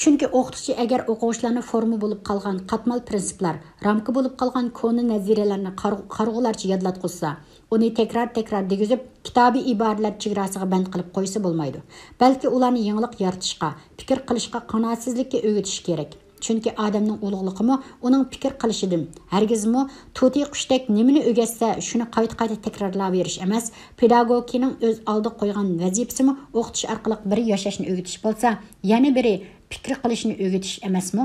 Chunki o'qituvchi agar o'quvchilarni forma bo'lib qolgan qatmal prinsiplar, ramka bo'lib qolgan koni naziralarni qarg'ularcha yodlatqizsa, uni tekrar degizib, kitobiy iboralar chegarasiga band qilib qo'ysa bo'lmaydi. Balki ularni yangilik yaratishga, fikr qilishga, qanoatsizlikka o'g'itish kerak. Chunki odamning ulug'liqimi uning fikr qilishidan, hargizmi to'tiy qushdek nimani o'rgatsa, shuni qayta takrorlayverish emas, pedagogining o'z oldiga qo'ygan vazifasimi o'qitish orqali biri yashashni o'rgatish bo'lsa, yana biri fikr qilishni o'rgatish emasmi?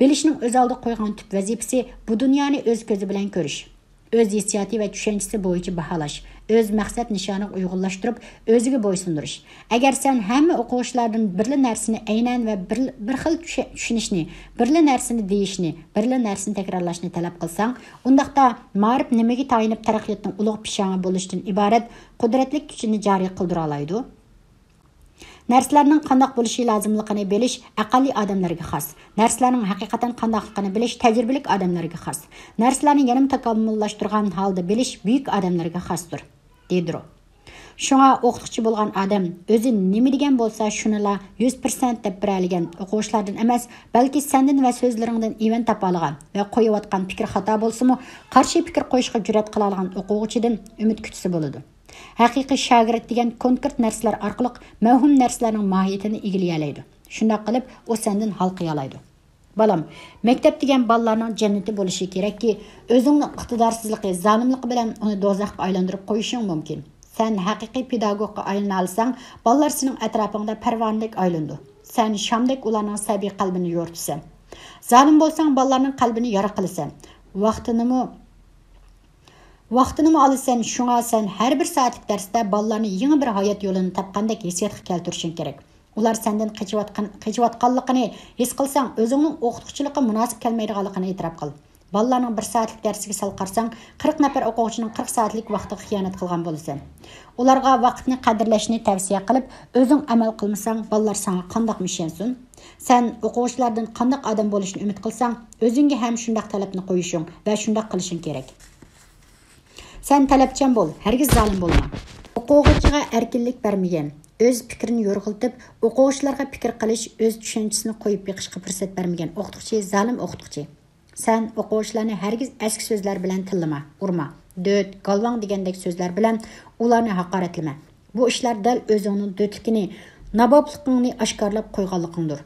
Bilishning o'z oldiga qo'ygan tub vazifasi bu dunyoni o'z ko'zi bilan ko'rish, o'z hissiyoti va tushunchasi bo'yicha baholash, o'z maqsad nishoniga uyg'unlashtirib, o'ziga bo'ysundirish. Agar sen hamma o'quvchilardan birli narsani aynan va bir xil tushunishni, birli narsani deyishni, birli narsani takrorlashni talab qilsang, undaqda ma'rif nimaga tayinib taraqqiyotning ulug' pishoni bo'lishdan iborat qudratli kuchini joriy qildira oladi. Narsalarning qanday bo'lishi lozimligini bilish aqlli odamlarga xos. Narsalarning haqiqatan qandayligini bilish tajribali odamlarga xos. Narsalarni yanam takomillashtirgan holda bilish buyuk odamlarga xosdir, deydi. Shunga o'qituvchi bo'lgan odam o'zi nima degan bo'lsa, shunila 100% deb beradigan o'quvchilardan emas, balki sendan va so'zlaringdan ivan topolgan va qo'yayotgan fikr xato bo'lsa-mu, qarshi fikr qo'yishga jur'at qila olgan o'quvchidan umid kutsa bo'ladi. Haqiqiy shogird degan konkret narsalar orqali mavhum narsalarning mohiyatini egallay oladi. Shunday qilib, o sendan hal qiyalaydi. Balam, maktab degan balalarning jannati bo'lishi kerakki, o'zingning iqtidorsizligi, zalimligi bilan uni do'zaxga aylantirib qo'yishing mumkin. Sen haqiqiy pedagogga aylana olsang, balalar sening atrofingda parvonadek aylandi. Sen shamdek ularning sabiy qalbini yo'rtsan. Zalim bo'lsang, balalarning qalbini yara qilasan. Vaqtini alasan, shunga sen har bir soatlik darsda balalarni yangi bir hayot yo'lini topgandek hissiyatga keltirishing kerak. Ular senden qechiyotganligini his qilsang, o'zingning o'qituvchilikqa munosib kelmaydiganligini e'tirof qil. Balalarning 1 soatlik darsiga sal qarsang, 40 nafar o'quvchining 40 soatlik vaqtiga xiyonat qilgan bo'lasan. Ularga vaqtni qadrlashni tavsiya qilib, o'zing amal qilmasang, balalar sana qandoq mishensin? Sen o'quvchilardan qandoq odam bo'lishni umid qilsang, o'zingga ham shunday talabni qo'yishing va shunday qilishing kerak. Sen talabchan bo'l, hargiz zalim bo'lma. O'quvchiga erkinlik bermagan, o'z fikrini yo'rg'iltib, o'quvchilarga fikr qilish, o'z tushunchisini qo'yib beqishga fursat bermagan o'qituvchi zalim o'qituvchi. Sen o'quvchilarni hargiz eski so'zlar bilan tillama, urma, döt, galvang degandek so'zlar bilan ularni haqoratlama. Bu ishlar dal o'zingning dötligini, nabobligingni oshkorlab qo'yganligingdir.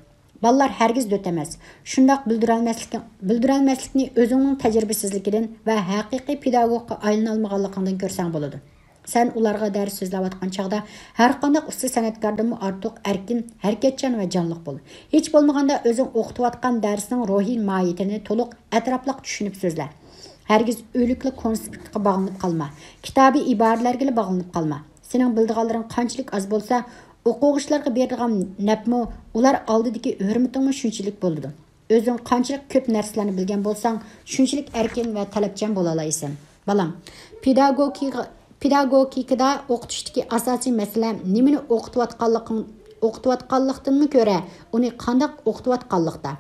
Balalar hargiz döt emas. Shundoq bildirolmaslikni o'zingning tajribasizligidan va haqiqiy pedagogga aylana olmaganligingdan ko'rsang bo'ladi. Sen ularga dars so'zlayotgan chaqda har qanday usta san'atkordan ortiq erkin, harakatchan va jonliq bo'l. Hech bo'lmaganda o'zing o'qitayotgan darsning ruhiy mohiyatini to'liq atrofliq tushunib so'zla. Hargiz o'likli konspektga bog'lanib qolma. Kitobiy iboralarga bog'lanib qolma. Sening bildiganlaring qanchalik az bo'lsa, o'quvchilarga beradigan nafmi, ular oldidagi hurmatingmi shunchalik bo'ladi. O'zing qanchalik ko'p narsalarni bilgan bo'lsang, shunchalik erkin va talabchan bo'la olasan. Balam, pedagogikada o'qitishdagi asosiy masala nimani o'qitayotganlikdanmi ko'ra, uni qanday o'qitayotganlikda.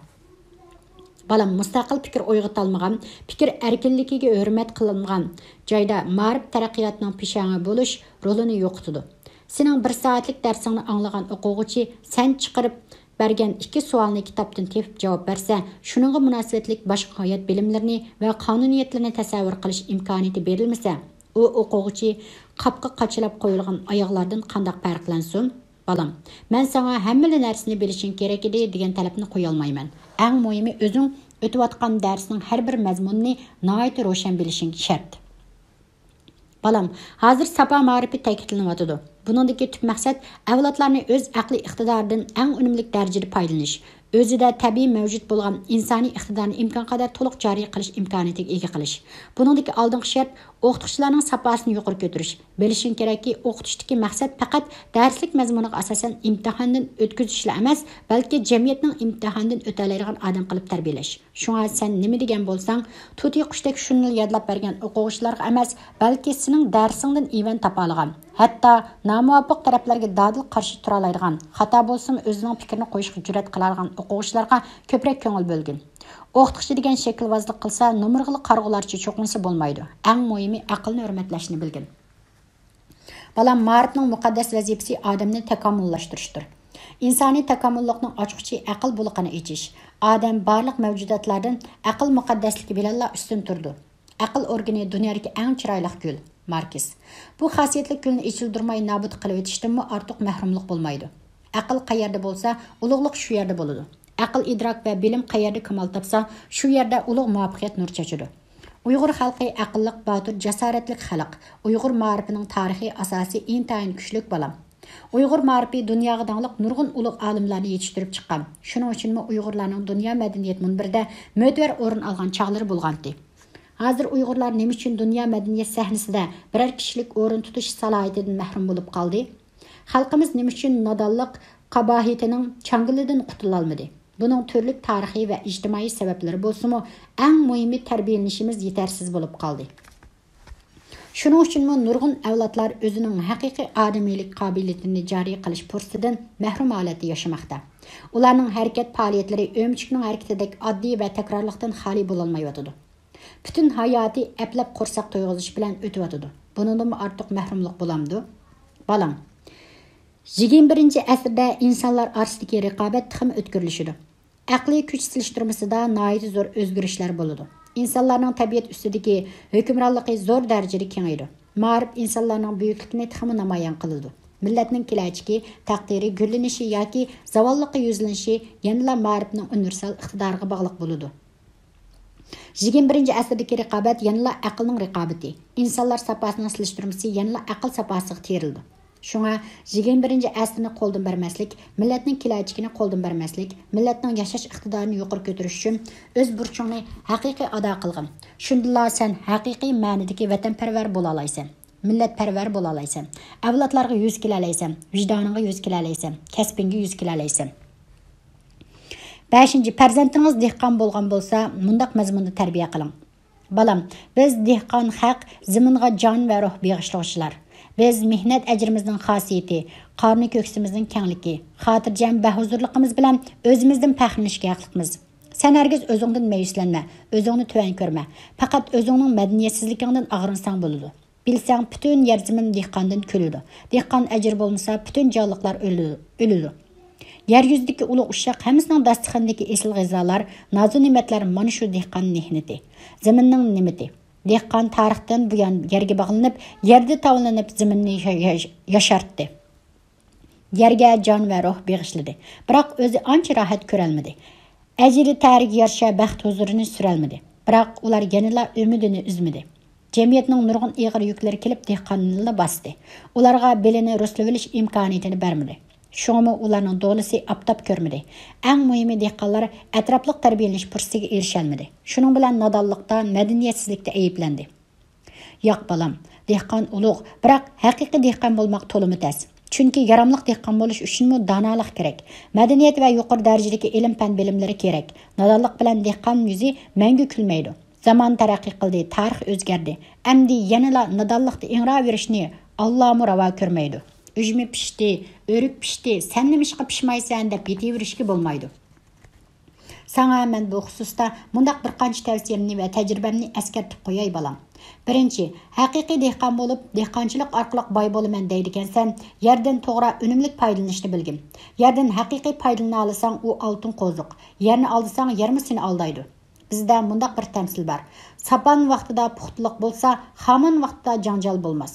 Balam, mustaqil fikr uyg'otilmagan, fikr erkinligiga hurmat qilingan joyda ma'rif taraqqiyotining peshona bo'lish rolini yo'qotadi. Sening 1 soatlik darsingni anglagan o'quvchi sen chiqarib bergan 2 savolni kitobdan tepib javob bersa, shuningga munosabatlik boshqa hayot bilimlarini va qonuniyatlarni tasavvur qilish imkoniyati berilmasa, u o'quvchi qapqa qachilab qo'yilgan oyoqlardan qanday farqlansin? Balam, men sana hamma narsani bilishing kerak edi degan talabni qo'ya olmayman. Eng muhimi o'zing o'tayotgan darsning har bir mazmunini nihoyat ro'shan bilishing shart. Balam, hozir sapo ma'rifi ta'kidlanyotidi. Buningdagi tub maqsad avlodlarni o'z aqli iqtidoridan eng unumli darajada foydalanish, o'zida tabiiy mavjud bo'lgan insoniy iqtidorni imkon qadar to'liq joriy qilish imkoniyatiga ega qilish. Buningdagi oldingi shart o'qituvchilarning saposini yuqori ko'tarish. Bilishing kerakki, o'qitishdagi maqsad faqat darslik mazmuniga asosan imtihondan o'tkazishla emas, balki jamiyatning imtihondan o'ta oladigan odam qilib tarbiyalash. Shunga sen nima degan bo'lsang, to'tiy qushdek shuni yodlab bergan o'quvchilarga emas, balki sening darsingdan evan topa olgan, hatto nomuvofiq taraflarga dadil qarshi tura oladigan, xato bo'lsa o'zining fikrini qo'yishga jur'at qiladigan o'quvchilarga ko'proq ko'ngil bo'lgin. O'qituvchi degan shaklvozlik qilsa, numurg'ili qarg'ularcha cho'qinsa bo'lmaydi. Eng muhimi aqlni hurmatlashni bilgin. Balam, ma'rifning muqaddas vazifasi odamni takomillashtirishdir. İnsani takomillikning ochqichi aql buliqini echish. Odam barliq mavjudotlardan aql muqaddasligi bilan ustun turdi. Aql organi dunyodagi eng chiroyli gul. Markes. Bu xosiyatli gulni echildirmay nobud qilib etishdanmi ortiq mahrumlik bo'lmaydi. Aql qayerda bo'lsa, ulug'lik shu yerda bo'ladi. Aql, idrok va bilim qayerda kamal topsa, shu yerda ulug' muvaffaqiyat nur chechadi. Uyg'ur xalqi aqlliq, botir, jasoratli xalq. Uyg'ur ma'rifining tarixiy asosi intayin kuchlik balam. Uyg'ur ma'rifi dunyoga dangliq nurg'un ulug' olimlarni yetishtirib chiqqan. Shuning uchunmi Uyg'urlarning dunyo madaniyat munbirida mo'tvar o'rin olgan chog'lari bo'lgandi. Hozir Uyg'urlar nima uchun dunyo madaniyat sahnasida biror kishilik o'rin tutish salohiyatidan mahrum bo'lib qoldi? Xalqimiz nima uchun nodonlik qabohatining changilidan qutula olmadi? Buning turli tarixiy va ijtimoiy sabablari bo'lsa-mu, eng muhimi tarbiyalanishimiz yetarsiz bo'lib qoldi. Shuning uchunmi nurg'un avlodlar o'zining haqiqiy odamiylik qobiliyatini joriy qilish fursatidan mahrum holatda yashamoqda. Ularning harakat faoliyatlari o'mchikning harakatidagi oddiy va takrorlikdan xoli bo'la olmayotidi. Bütün hayoti aplab qo'rsoq to'yg'izish bilan o'tyotidi. Bundan ortiq mahrumlik bo'lamdi? Balam, 21-asrda insonlar orasidagi raqobat ham o'tkirlashidi. Aqliy kuch silishtirmasida nihoyat zo'r o'zgarishlar bo'ladi. İnsanlarning tabiat ustidagi hukmronligi zo'r darajada kengaydi. Ma'rif insonlarning buyukligini ham namoyon qiladi. millatning kelajagi, taqdiri, gullanishi yoki zavolliqqa yuzlanishi yanada ma'rifning universal iqtidoriga bog'liq bo'ladi. 21 asrdagi raqobat yanada aqlning raqobati. İnsanlar sapasini silishtirmasi yanada aql sapasiga terildi. Şuna 21 asrni qo'ldan bermaslik, millatning kelajagini qo'ldan bermaslik, millatning yashash iqtidorini yuqori ko'tarish uchun o'z burchingni haqiqiy ado qilgin. Shundala sen haqiqiy ma'nodagi vatanparvar bo'la olaysan. Millatparvar bo'la olaysan. Avlodlarga yuz kela olaysan, vijdoningga yuz kela olaysan, kasbingga yuz kela olaysan. 5. Farzandingiz dehqon bo'lgan bo'lsa, mundaq mazmunda tarbiya qiling. Balam, biz dehqon haq, zaminga jon va ruh beg'ishlovchilar. Biz mehnat ajrimizning xosiyati, qorni ko'ksimizning kengligi, xotirjam bahuzurligimiz bilan o'zimizdan faxrlanishga haqliqmiz. Sen hargiz o'zingdan mayuslanma, o'zingni tuvan ko'rma. Faqat o'zingning madaniyatsizligingdan og'rinsang bo'ladi. Bilsang, bütün yer zamin dehqondan kuladi. Dehqon ajr bo'lmasa, bütün jonliqlar o'ladi. Yer yuzidagi ulug' ushaq hammasining dasturxonidagi esil g'izolar, nozu ne'matlar mana shu dehqon mehnati. Zaminning ne'mati. Dehqon tarixdan buyon yerga bog'lanib, yerda tovlanib zaminni yashartdi. Yerga jon va ruh beg'ishladi. Biroq o'zi ancha rohat ko'rolmadi. Ajri tariga yarasha baxt huzurini surolmadi. Biroq ular yanada umidini uzmadi. Jamiyatning nurg'un ig'ir yuklari kelib dehqonni bosdi. Ularga belini ruslavilish imkoniyatini bermadi. Şo'mi ularning do'lisi aptab ko'rmadi. Eng muhimi dehqonlar atrofliq tarbiyalanish fursatiga erisholmadi. Shuning bilan nodonlikda, madaniyatsizlikda ayblandi. Yo'q balam, dehqon ulug', biroq haqiqiy dehqon bo'lmoq to'limi tas. Chunki yaramliq dehqon bo'lish uchunmi donolik kerak. Madaniyat va yuqori darajadagi ilm-fan bilimlari kerak. Nodonlik bilan dehqon yuzi mangu kulmaydi. Zaman taraqqiy qildi, tarix o'zgardi. Endi yanada nodonlikda ingraverishni Allohmu ravo ko'rmaydi. Üzümü pişti, örük pişti, sen nimişqa pişmaysan deb yetiverishga bo'lmaydi. Sana men bu xususda mundaq bir qancha tavsiyamni va tajribamni eskartib qo'yay balam. Birinchi, haqiqiy dehqon bo'lib, dehqonchilik orqali boy bo'laman deydigansan, yerdan to'g'ri unumli foydalanishni bilgin. Yerdan haqiqiy foydalana olsang, u oltin qo'ziq. Yerni olsang, yermi seni aldaydi. Bizda mundaq bir tamsil bor. Sapan vaqtida puxtliq bo'lsa, xamin vaqtida janjal bo'lmas.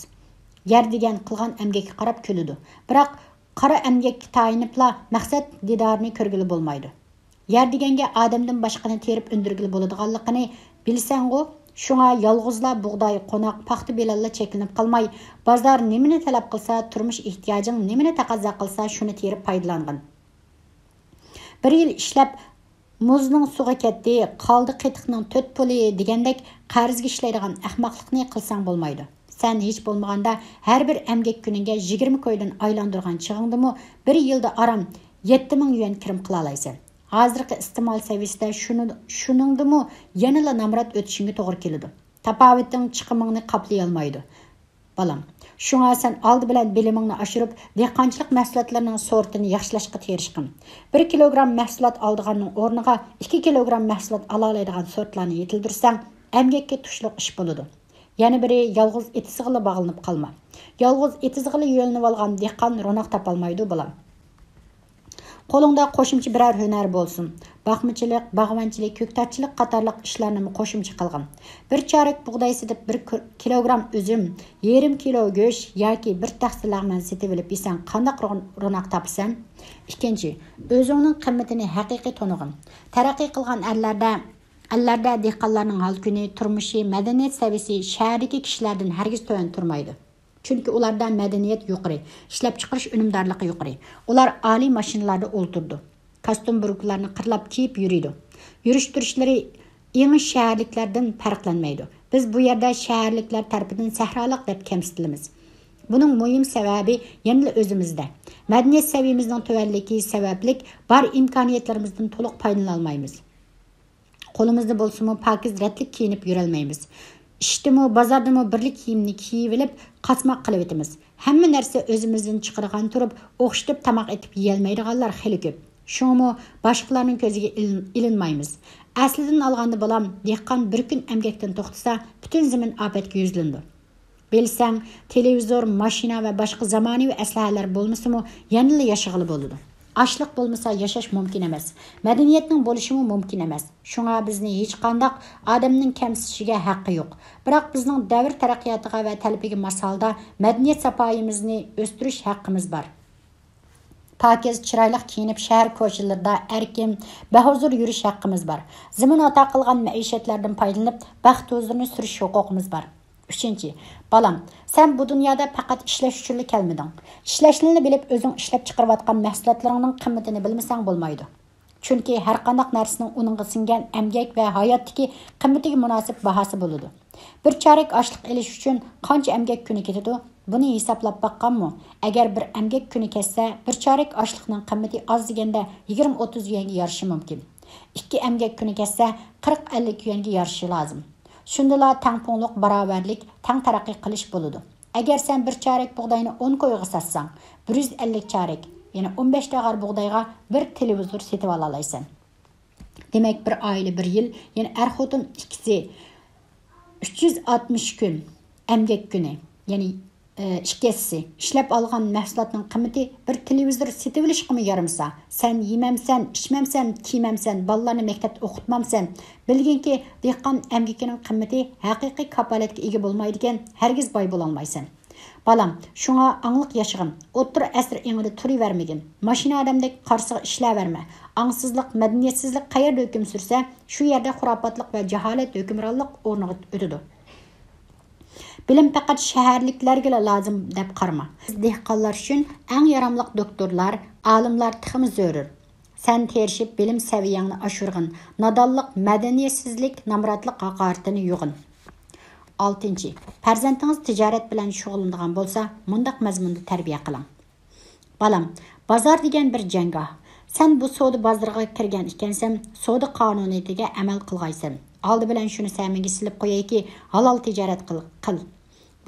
Yer degan qilgan əmgakka qarab kuludi. Biroq qara əmgakka tayinibla maqsad didorini ko'rgili bo'lmaydi. Yer deganga odamdan boshqani terib undirgili bo'ladiganligini bilsang-ku, shunga yolg'izla bug'doy, qo'noq, paxta belalla cheklanib qolmay, bozor nimani talab qilsa, turmush ehtiyojing nimani taqozo qilsa, shuni terib foydalangin. Bir yil ishlab muzning suga ketdi, qoldi qetiqning 4 puli degandek qarzga ishlaydigan ahmoqlikni qilsang bo'lmaydi. Sen hiç bo'lmaganda her bir emgek gününge 20 koydan aylandırgan çıgındımı bir yılda aram 7000 yuan kirim qila alaysan. Hazırki istimal seviyesinde şunundımı yanıla namrat ötüşünge toğır kelidi. Tapavitin çıkımını qaplay almaydı. Balam, şuna sen aldı bilen bilimini aşırıp dehqonchilik mahsulotlarının sortini yaxshilashga tirishqin. 1 kilogram mahsulot aldıganning o'rniga 2 kilogram mahsulot ala oladigan sortlarni yetildirsang, emgekka tushliq ish bo'ladi. Yana biri yolg'iz etizig'ila bog'lanib qolma. Yolg'iz etizig'ila yo'linib olgan dehqon ro'noq topolmaydi balam. Qo'lingda qo'shimcha biror hunar bo'lsin. Baxmachilik, bog'vanchilik, ko'ktatchilik qatorliq ishlarni qo'shimcha qilgin. Bir chorak bug'doy setib 1 kilogram uzum, yarim kilo go'sht yoki bir taxsi lag'man setib olib yesang qanday ro'noq topsan? Ikkinchi, o'zingning qimmatini haqiqiy tanig'in. Taraqqiy qilgan Allarda dehqonlarning hal kuni, turmushi, madaniyat saviyasi shahardagi kishilardan hargiz to'g'ri turmaydi. Chunki ularda madaniyat yuqori, ishlab chiqarish unumdorligi yuqori. Ular oliy mashinalarda o'ltirdi. Kostyum buruklarni qirlab kiyib yuriydi. Yurish turishlari yangi shaharliklardan farqlanmaydi. Biz bu yerda shaharliklar tarafidan sahrolik deb kamsitilamiz. Buning muhim sababi yana o'zimizda. Madaniyat saviyamizning tuvanligi sabablik bor imkoniyatlarimizdan to'liq foydalana olmaymiz. Qo'limizda bo'lsa-mu pokiz ratlik kiyinib yurolmaymiz. Ishdimi, bozordami birlik kiyimni kiyib olib, qasmoq qilib etamiz. Hamma narsa o'zimizdan chiqargan turib, o'xshitib tamoq etib yeyolmaydiganlar xili ko'p. Shumi boshqalarning ko'ziga ilinmaymiz. Aslidan olganda balam, dehqon bir kun emgakdan to'xtasa, butun zamin ofatga yuzlandi. Bilsang, televizor, mashina va boshqa zamonaviy aslahalar bo'lmasa-mu, yanada yashag'ili bo'ladi. Açlıq bolmasa yaşaş mümkün emas. Madaniyetning bo'lishimi mümkün emas. Şuna bizni hech qandaq adamning kamsishiga haqqi yo'q. Biroq bizning davr taraqqiyotiga va talabiga masalda madaniyat sapoyimizni o'stirish haqqimiz bor. Pakiz, chiroyli kiyinib shahar ko'chalarida erkin, bahuzur yurish haqqimiz bor. Zamin ato qilgan maishatlardan foydalanib, baxt o'zini surish huquqimiz bor. 3. Balam, sen bu dunyoda faqat ishlash uchun kelmading. Ishlashni bilib, o'zing ishlab chiqarayotgan mahsulotlaringning qimmatini bilmasang bo'lmaydi. Chunki har qanday narsaning uningga singan emgak va hayotdagi qimmatiga munosib bahosi bo'ladi. Bir chorak oshliq elish uchun qancha emgak kuni ketadi? Buni hisoblab baqqanmi? Agar bir emgak kuni ketsa, bir chorak oshliqning qimmati oz deganda 20-30 yuanga yarishi mumkin. 2 emgak kuni ketsa 40-50 yuanga yarishi lozim. Shundala tangpungliq, barobarlik, tang taraqqiy qilish bo'ladi. Agar sen bir chorak bug'doyni 10 qo'yga satsang, 150 chorak, ya'ni 15 tag'ar bug'doyga bir televizor setib ola olasan. Demak, bir oila bir yil, ya'ni er-xotin ikkisi 360 kun emgak kuni, ya'ni ikkisi ishlab olgan mahsulotning qimmati bir televizor setib olishga yaramasa, sen yemamsan, ichmamsan, kiymamsan, bolalarni maktabda o'qitmamsan, bilginki dehqon emgakining qimmati haqiqiy kapolatga ega bo'lmaydi ekan, hargiz boy bo'la olmaysan. Balam, shunga angliq yashag'in. O'ttir asr engida turi vermagin. Mashina odamdek qarsiga ishlaverma. Angsizlik, madaniyetsizlik qayerda hukm sursa, shu yerda xurofotlik va jaholat hukmronlik o'rniga o'tadi. Bilim faqat shaharliklarga lozim deb qarama. Dehqonlar uchun eng yaramliq doktorlar, olimlar tiximi zarur. Sen terishib bilim saviyangni oshirg'in. Nodonlik, madaniyetsizlik, namratlik haqoratini yo'g'in. 6. Farzandingiz tijorat bilan shug'ullanadigan bo'lsa, mundaq mazmunda tarbiya qiling. Balam, bozor degan bir jangoh. Sen bu savdo bozoriga kirgan ekansan, savdo qonuniyatiga amal qilg'aysan. Oldi bilan shuni samiga silib qo'yayki, halol tijorat qil.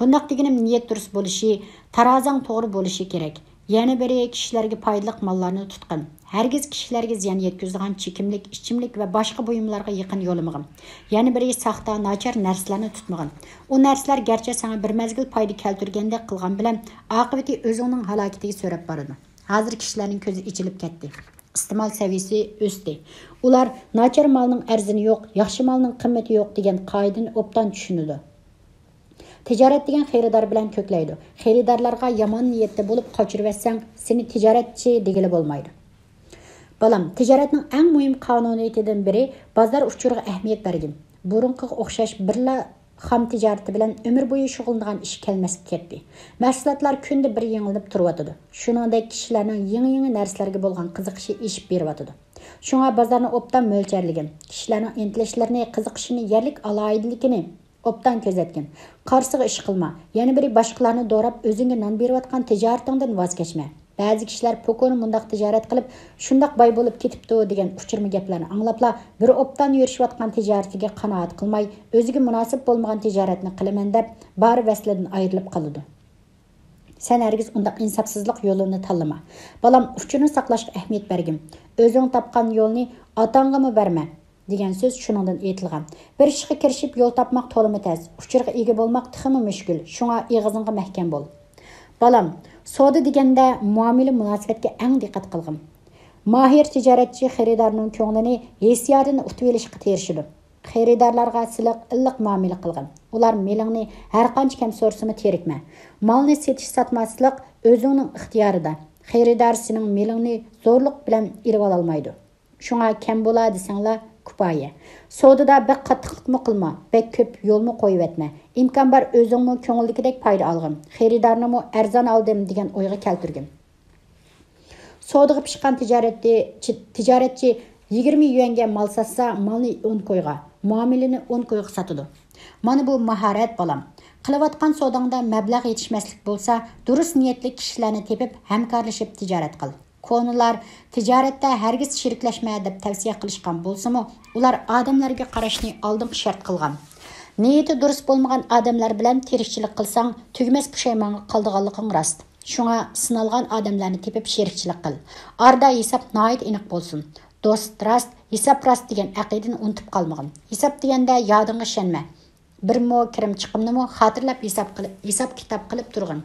Bundaq deganim niyat durust bo'lishi, tarozang to'g'ri bo'lishi kerak. Yana biri kishilarga foydali mollarni tutqin. Hargiz kishilarga ziyon yetkazadigan chekimlik, ichimlik va boshqa buyumlarga yaqin yo'lamag'in. Yana biri saxta, nachar narsalarni tutmag'in. U narsalar garchi sana bir mazgil foyda keltirganda qilgan bilan oqibati o'zining halokatiga so'rab boradi. Hozir kishilarning ko'zi ichilib ketdi. İstemal seviyesi o'sdi. Ular nachar molning arzini yo'q, yaxshi molning qimmati yo'q degan qoidani obdan tushunadi. Tijorat degan xaridor bilan ko'klaydi. Xaridorlarga yomon niyatda bo'lib qochirvatsang, seni tijoratchi degili bo'lmaydi. Balam, tijoratning eng muhim qonuniyatidan biri bozor uchuriga ahamiyat bergin. Burunqiga o'xshash birla xam tijarati bilan ömür bo'yi shug'ullangan ish kelmasib ketdi. Mahsulotlar kunda bir yangilanib turibdi. Shuningdek, kishilarning yangi narsalarga bo'lgan qiziqishi ish beryapti. Shunga bozorni obdan mo'ljalligin. Kishilarning intilishlarini, qiziqishini, yerlik aloyidiligini obdan ko'zatgin. Qarsiga ish qilma. Yana biri boshqalarni do'rab o'zingga non berayotgan tijoratingdan voz kechma. Ba'zi kishilar pokoni mundaq tijorat qilib, shundaq boy bo'lib ketibdi degan uchirma gaplarni anglabla, bir obdan yurishayotgan tijoratiga qanoat qilmay, o'ziga munosib bo'lmagan tijoratni qilaman deb, bari vaslidan ayrilib qoladi. Sen hargiz undaq insofsizlik yo'lini tanlama. Balam, uchurni saqlashga ahamiyat bergin. O'zing topgan yo'lni otangga berma. degan so'z shuningdan aytilgan. Bir ishga kirishib yo'l topmoq to'limi tez, uchurga ega bo'lmoq tiximi mushkul. Shunga og'zingga mahkam bo'l. Balam, savdo deganda muomala munosabatga eng diqqat qilgin. Mahir tijoratchi xaridorning ko'nglini, hissiyotini utib olishga tirishadi. Xaridorlarga siliq, illiq muomala qilgin. Ular melingni har qancha kam so'rsimi terikma. Molni setish satmaslik o'zingning ixtiyorida. Xaridor sening melingni zo'rlik bilan ilib ola olmaydi. Shunga kam bo'ladi desanglar kifoya. Savdoda bir qattiqlikmi qilma, bek ko'p yo'lmi qo'yib etma. İmkon bor o'zingmi ko'ngildagidek foyda olgin. Xaridorni arzon oldim degan o'yga keltirgin. Savdoga pishgan tijoratchi 20 yuanga mal satsa, malni 10 qo'yga, muomalani 10 qo'yga sotadi. Mana bu mahorat balam. Qilayotgan savdongda mablag' yetishmaslik bo'lsa, durust niyatli kishilarni tepib, hamkorlashib tijorat qil. Konular tijoratda hargiz sheriklashma deb tavsiya qilishgan bo'lsa-mu, ular odamlarga qarashni oldin shart qilgan. Niyati durust bo'lmagan odamlar bilan tirikchilik qilsang, tugmas pushaymonga qoldiganliging rost. Shunga sinalgan odamlarni tepib sherikchilik qil. Arda hisob noyit aniq bo'lsin. Do'st rast, hisob rast degan aqidani unutib qolmagin. Hisob deganda yodingga ishonma. Bir mo kirim chiqimni xotirlab hisob kitob qilib turgin.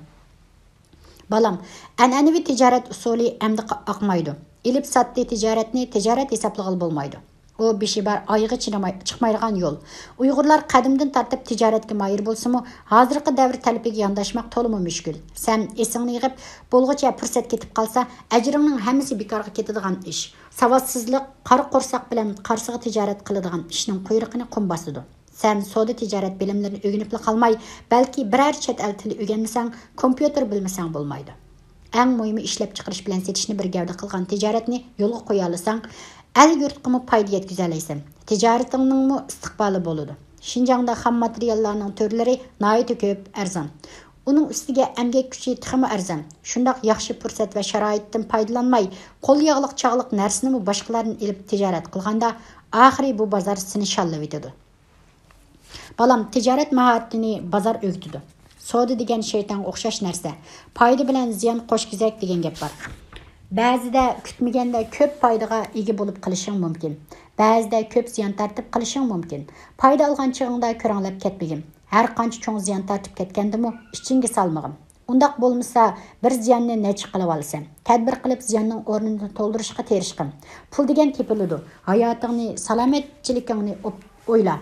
Balam, an'anaviy tijorat usuli endi oqmaydi. İlip sattığı ticaret hesaplığıl bolmaydı. O beşi bar ayığı çıkmaydigan yol. Uyg'urlar qadimdan tartib tijoratga mayir bo'lsa-mu, hozirgi davr talabiga yondashmoq to'liq mushkul. Sen esingni yig'ib, bo'lg'icha fursat ketib qolsa, ajringning hammasi bekorga ketadigan ish. Savodsizlik, qora qo'rsoq bilan qarsiga tijorat qiladigan ishning quyruqini qum bosadi. Sen savdo tijorat bilimlarini o'rganib qolmay, balki biror chet el tili o'rganmasang, kompyuter bilmasang bo'lmaydi. Eng muhimi ishlab chiqarish bilan setishni bir gavda qilgan tijoratni yo'lga qo'ya olsang, el yurtqımı payda yetkizələysən. Ticaretiningmi istiqbali boludu. Şinjangda xam materiallarning türləri nayıtı köp, arzon. Uning ustiga əmgək kuchi tiximi arzon. Shundaq yaxshi fursat va sharoitdan foydalanmay, qo'l yog'liq chog'liq narsani boshqalardan elib tijorat qilganda, oxiri bu bozor seni shallab etadi. Balam, tijorat mahoratini bozor o'g'tidi. Savdo degan shaytonga o'xshash narsa. Foyda bilan ziyon qo'shkizak degan gap bor. Ba'zida kutmaganda ko'p foydaga ega bo'lib qilishing mumkin. Ba'zida ko'p ziyon tartib qilishing mumkin. Foyda olgan chog'ingda ko'ranglab ketmagin. Har qancha cho'ng ziyon tartib ketgandimi, ichingga solmag'in. Undaq bo'lmasa, bir ziyonni necha qilib olsan. Tadbir qilib ziyonning o'rnini to'ldirishga tirishqin. Pul degan tepiladi. Hayotingni, salomatchiligingni o'yla.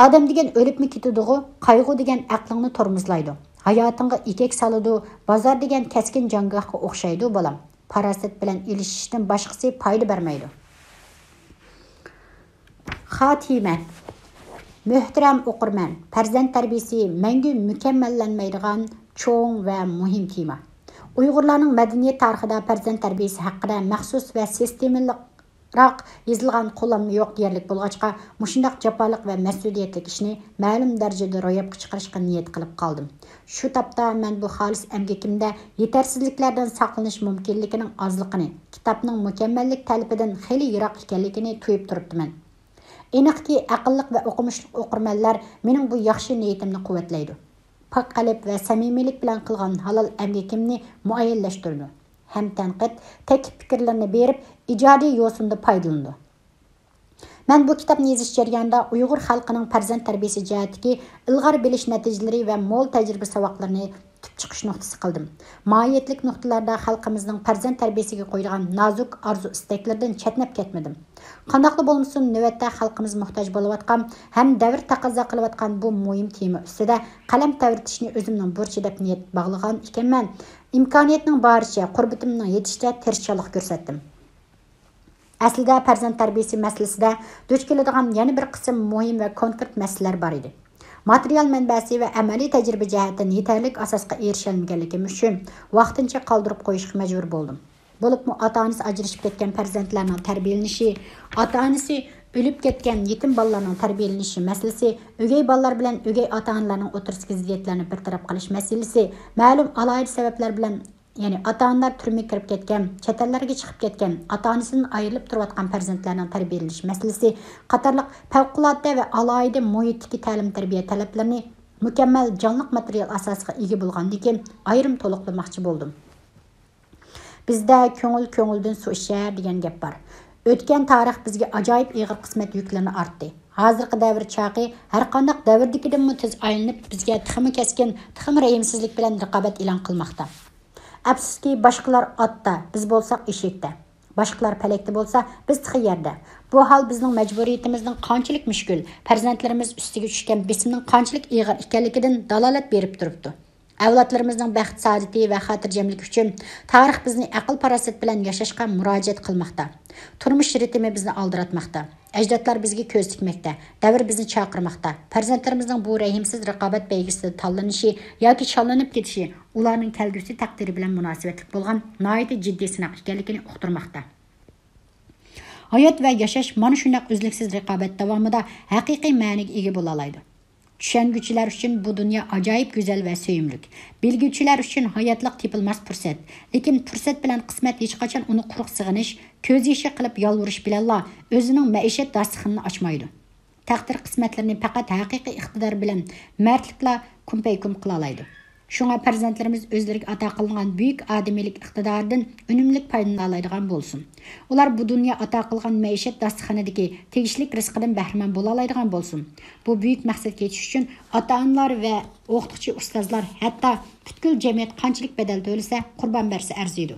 Odam degan o'libmi ketadigu, qayg'u degan aqlingni tormozlaydi. Hayotingga ekak soladi, bozor degan keskin jangohga o'xshaydi bolam. Parasat bilan ilishishdan boshqasi foyda bermaydi. Xotima. Muhtaram o'qirman, farzand tarbiyasi mangu mukammallanmaydigan cho'ng va muhim tema. Uyg'urlarning madaniyat tarixida farzand tarbiyasi haqida maxsus va sistemalik yezilgan qo'llanma yo'q deyarlik bo'lg'achqa, mushundaq jafoliq va mas'uliyatli ishni ma'lum darajada ro'yobga chiqarishga niyat qilib qoldim. Shu topda men bu xolis emgakimda yetarsizliklardan saqlanish mumkinligining ozligini, kitobning mukammallik talabidan xeyli yiroq ekanligini tuyib turibdiman. Aniqki, aqlliq va o'qimishli o'qirmanlar mening bu yaxshi niyatimni quvvatlaydi. Pok qalb va samimiylik bilan qilgan halol emgakimni muayyanlashtirdi. Hem tanqid, teklif fikrlarni berib, ijodiy yo'sinda foydalandi. Men bu kitobni yozish jarayonida Uyg'ur xalqining farzand tarbiyasi jihatidagi ilg'or bilish natijalari va mo'l tajriba saboqlarini tub chiqish nuqtasi qildim. Mohiyatlik nuqtalarda xalqimizning farzand tarbiyasiga qo'ygan nozik arzu istaklardan chetnab ketmadim. Qandoqli bo'lmasin, navbatda xalqimiz muhtoj bo'layotgan ham davr taqozo qilayotgan bu muhim tema ustida qalam tavritishni o'zimning burchi deb niyat bog'lagan ekanman. İmkaniyetning boricha qurbatimning yetishda tirishchilik ko'rsatdim. Aslida farzand tarbiyasi masalasida duch keladigan yana bir qism muhim va konkret masalalar bor edi. Material manbasi va amaliy tajriba jihatdan yetarli asosga erisholmaganligim uchun vaqtincha qoldirib qo'yishga majbur bo'ldim. Bo'libmi ota-onasi ajrashib ketgan farzandlarning tarbiyalanishi, ota-onasi o'lib ketgan yetim bolalarning tarbiyalanishi masalasi, o'gay bolalar bilan o'gay ota-onalarning o'tirsidagi ziddiyatlarni bartaraf qilish masalasi, ma'lum alohida sabablar bilan ya'ni ota-onalar turmaga kirib ketgan, chet ellarga chiqib ketgan, ota-onasidan ayrilib turayotgan farzandlarning tarbiyalanish masalasi qatorliq favqulodda va alohida muhitdagi ta'lim-tarbiya talablarini mukammal jonliq material asosiga ega bo'lgandan keyin ayrim to'liqlamoqchi bo'ldim. Bizda ko'ngildan suv ishar degan gap bor. O'tgan tarix bizga ajoyib ig'ir qismat yuklarini artdi. Hozirgi davr chaqi har qanday davrdagidan tez aylanib bizga tiximi keskin, tiximi rehimsizlik bilan raqobat e'lon qilmoqda. Afsuski boshqalar otda, biz bo'lsak eshikda. Boshqalar palakda bo'lsa, biz tixi yerda. Bu hol bizning majburiyatimizning qanchalik mushkul, farzandlarimiz ustiga tushgan bisimning qanchalik ig'ir ekanligidan dalolat berib turibdi. Avlodlarimizning baxt saodati va xotirjamligi uchun tarix bizni aql farosat bilan yashashga murojaat qilmoqda. Turmush ritmi bizni aldiratmoqda. Ajdodlar bizga ko'z tikmoqda. Davr bizni chaqirmoqda. Farzandlarimizning bu rahimsiz raqobat baygisida tanlanishi yoki challanib ketishi ularning kelgusi taqdiri bilan munosabatli bo'lgan nihoyat jiddiy sinov ekanligini uqtirmoqda. Hayot va yashash mana shunday uzluksiz raqobat davomida haqiqiy ma'noga ega bo'la oladi. Tushanguvchilar uchun bu dunyo ajoyib go'zal va sevimlik. Bilguvchilar uchun hayotliq tepilmas fursat. Lekin fursat bilan qismat hech qachon uni quruq sig'inish, ko'z yoshi qilib yolvurish bilanla o'zining maishat dasturxonini ochmaydi. Taqdir qismatlarini faqat haqiqiy iqtidor bilan mardlikla kumpay-kum qila oladi. Shunga farzandlarimiz o'zlariga ato qilingan buyuk odamiylik iqtidoridan unumli foydalana oladigan bo'lsin. Ular bu dunyo ato qilgan maishat dasturxonidagi tegishli rizqidan bahramand bo'la oladigan bo'lsin. Bu buyuk maqsadga yetish uchun ota-onalar va o'qituvchi ustozlar, hatto butkul jamiyat qanchalik badal to'lasa, qurbon bersa arziydi.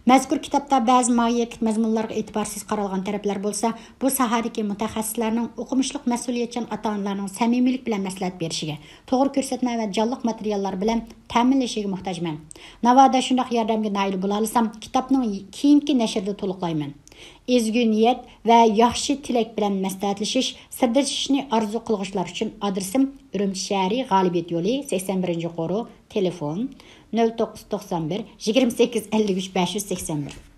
Mazkur kitobda ba'zi mohiyatlik mazmunlarga e'tiborsiz qaralgan taraflar bo'lsa, bu sohadagi mutaxassislarning o'qimishliq mas'uliyatchan ota-onalarning samimiylik bilan maslahat berishiga, to'g'ri ko'rsatma va jonliq materiallar bilan ta'minlashiga muhtojman. Navoda shundoq yordamga nail bo'la olsam, kitobning keyingi nashrida to'liqlayman. Ezgu niyat va yaxshi tilak bilan maslahatlashish, sirdashishni orzu qilg'uvchilar uchun adresim Urumchi shahri G'olibiyat yo'li 81-qori, telefon 0991 28 53 581.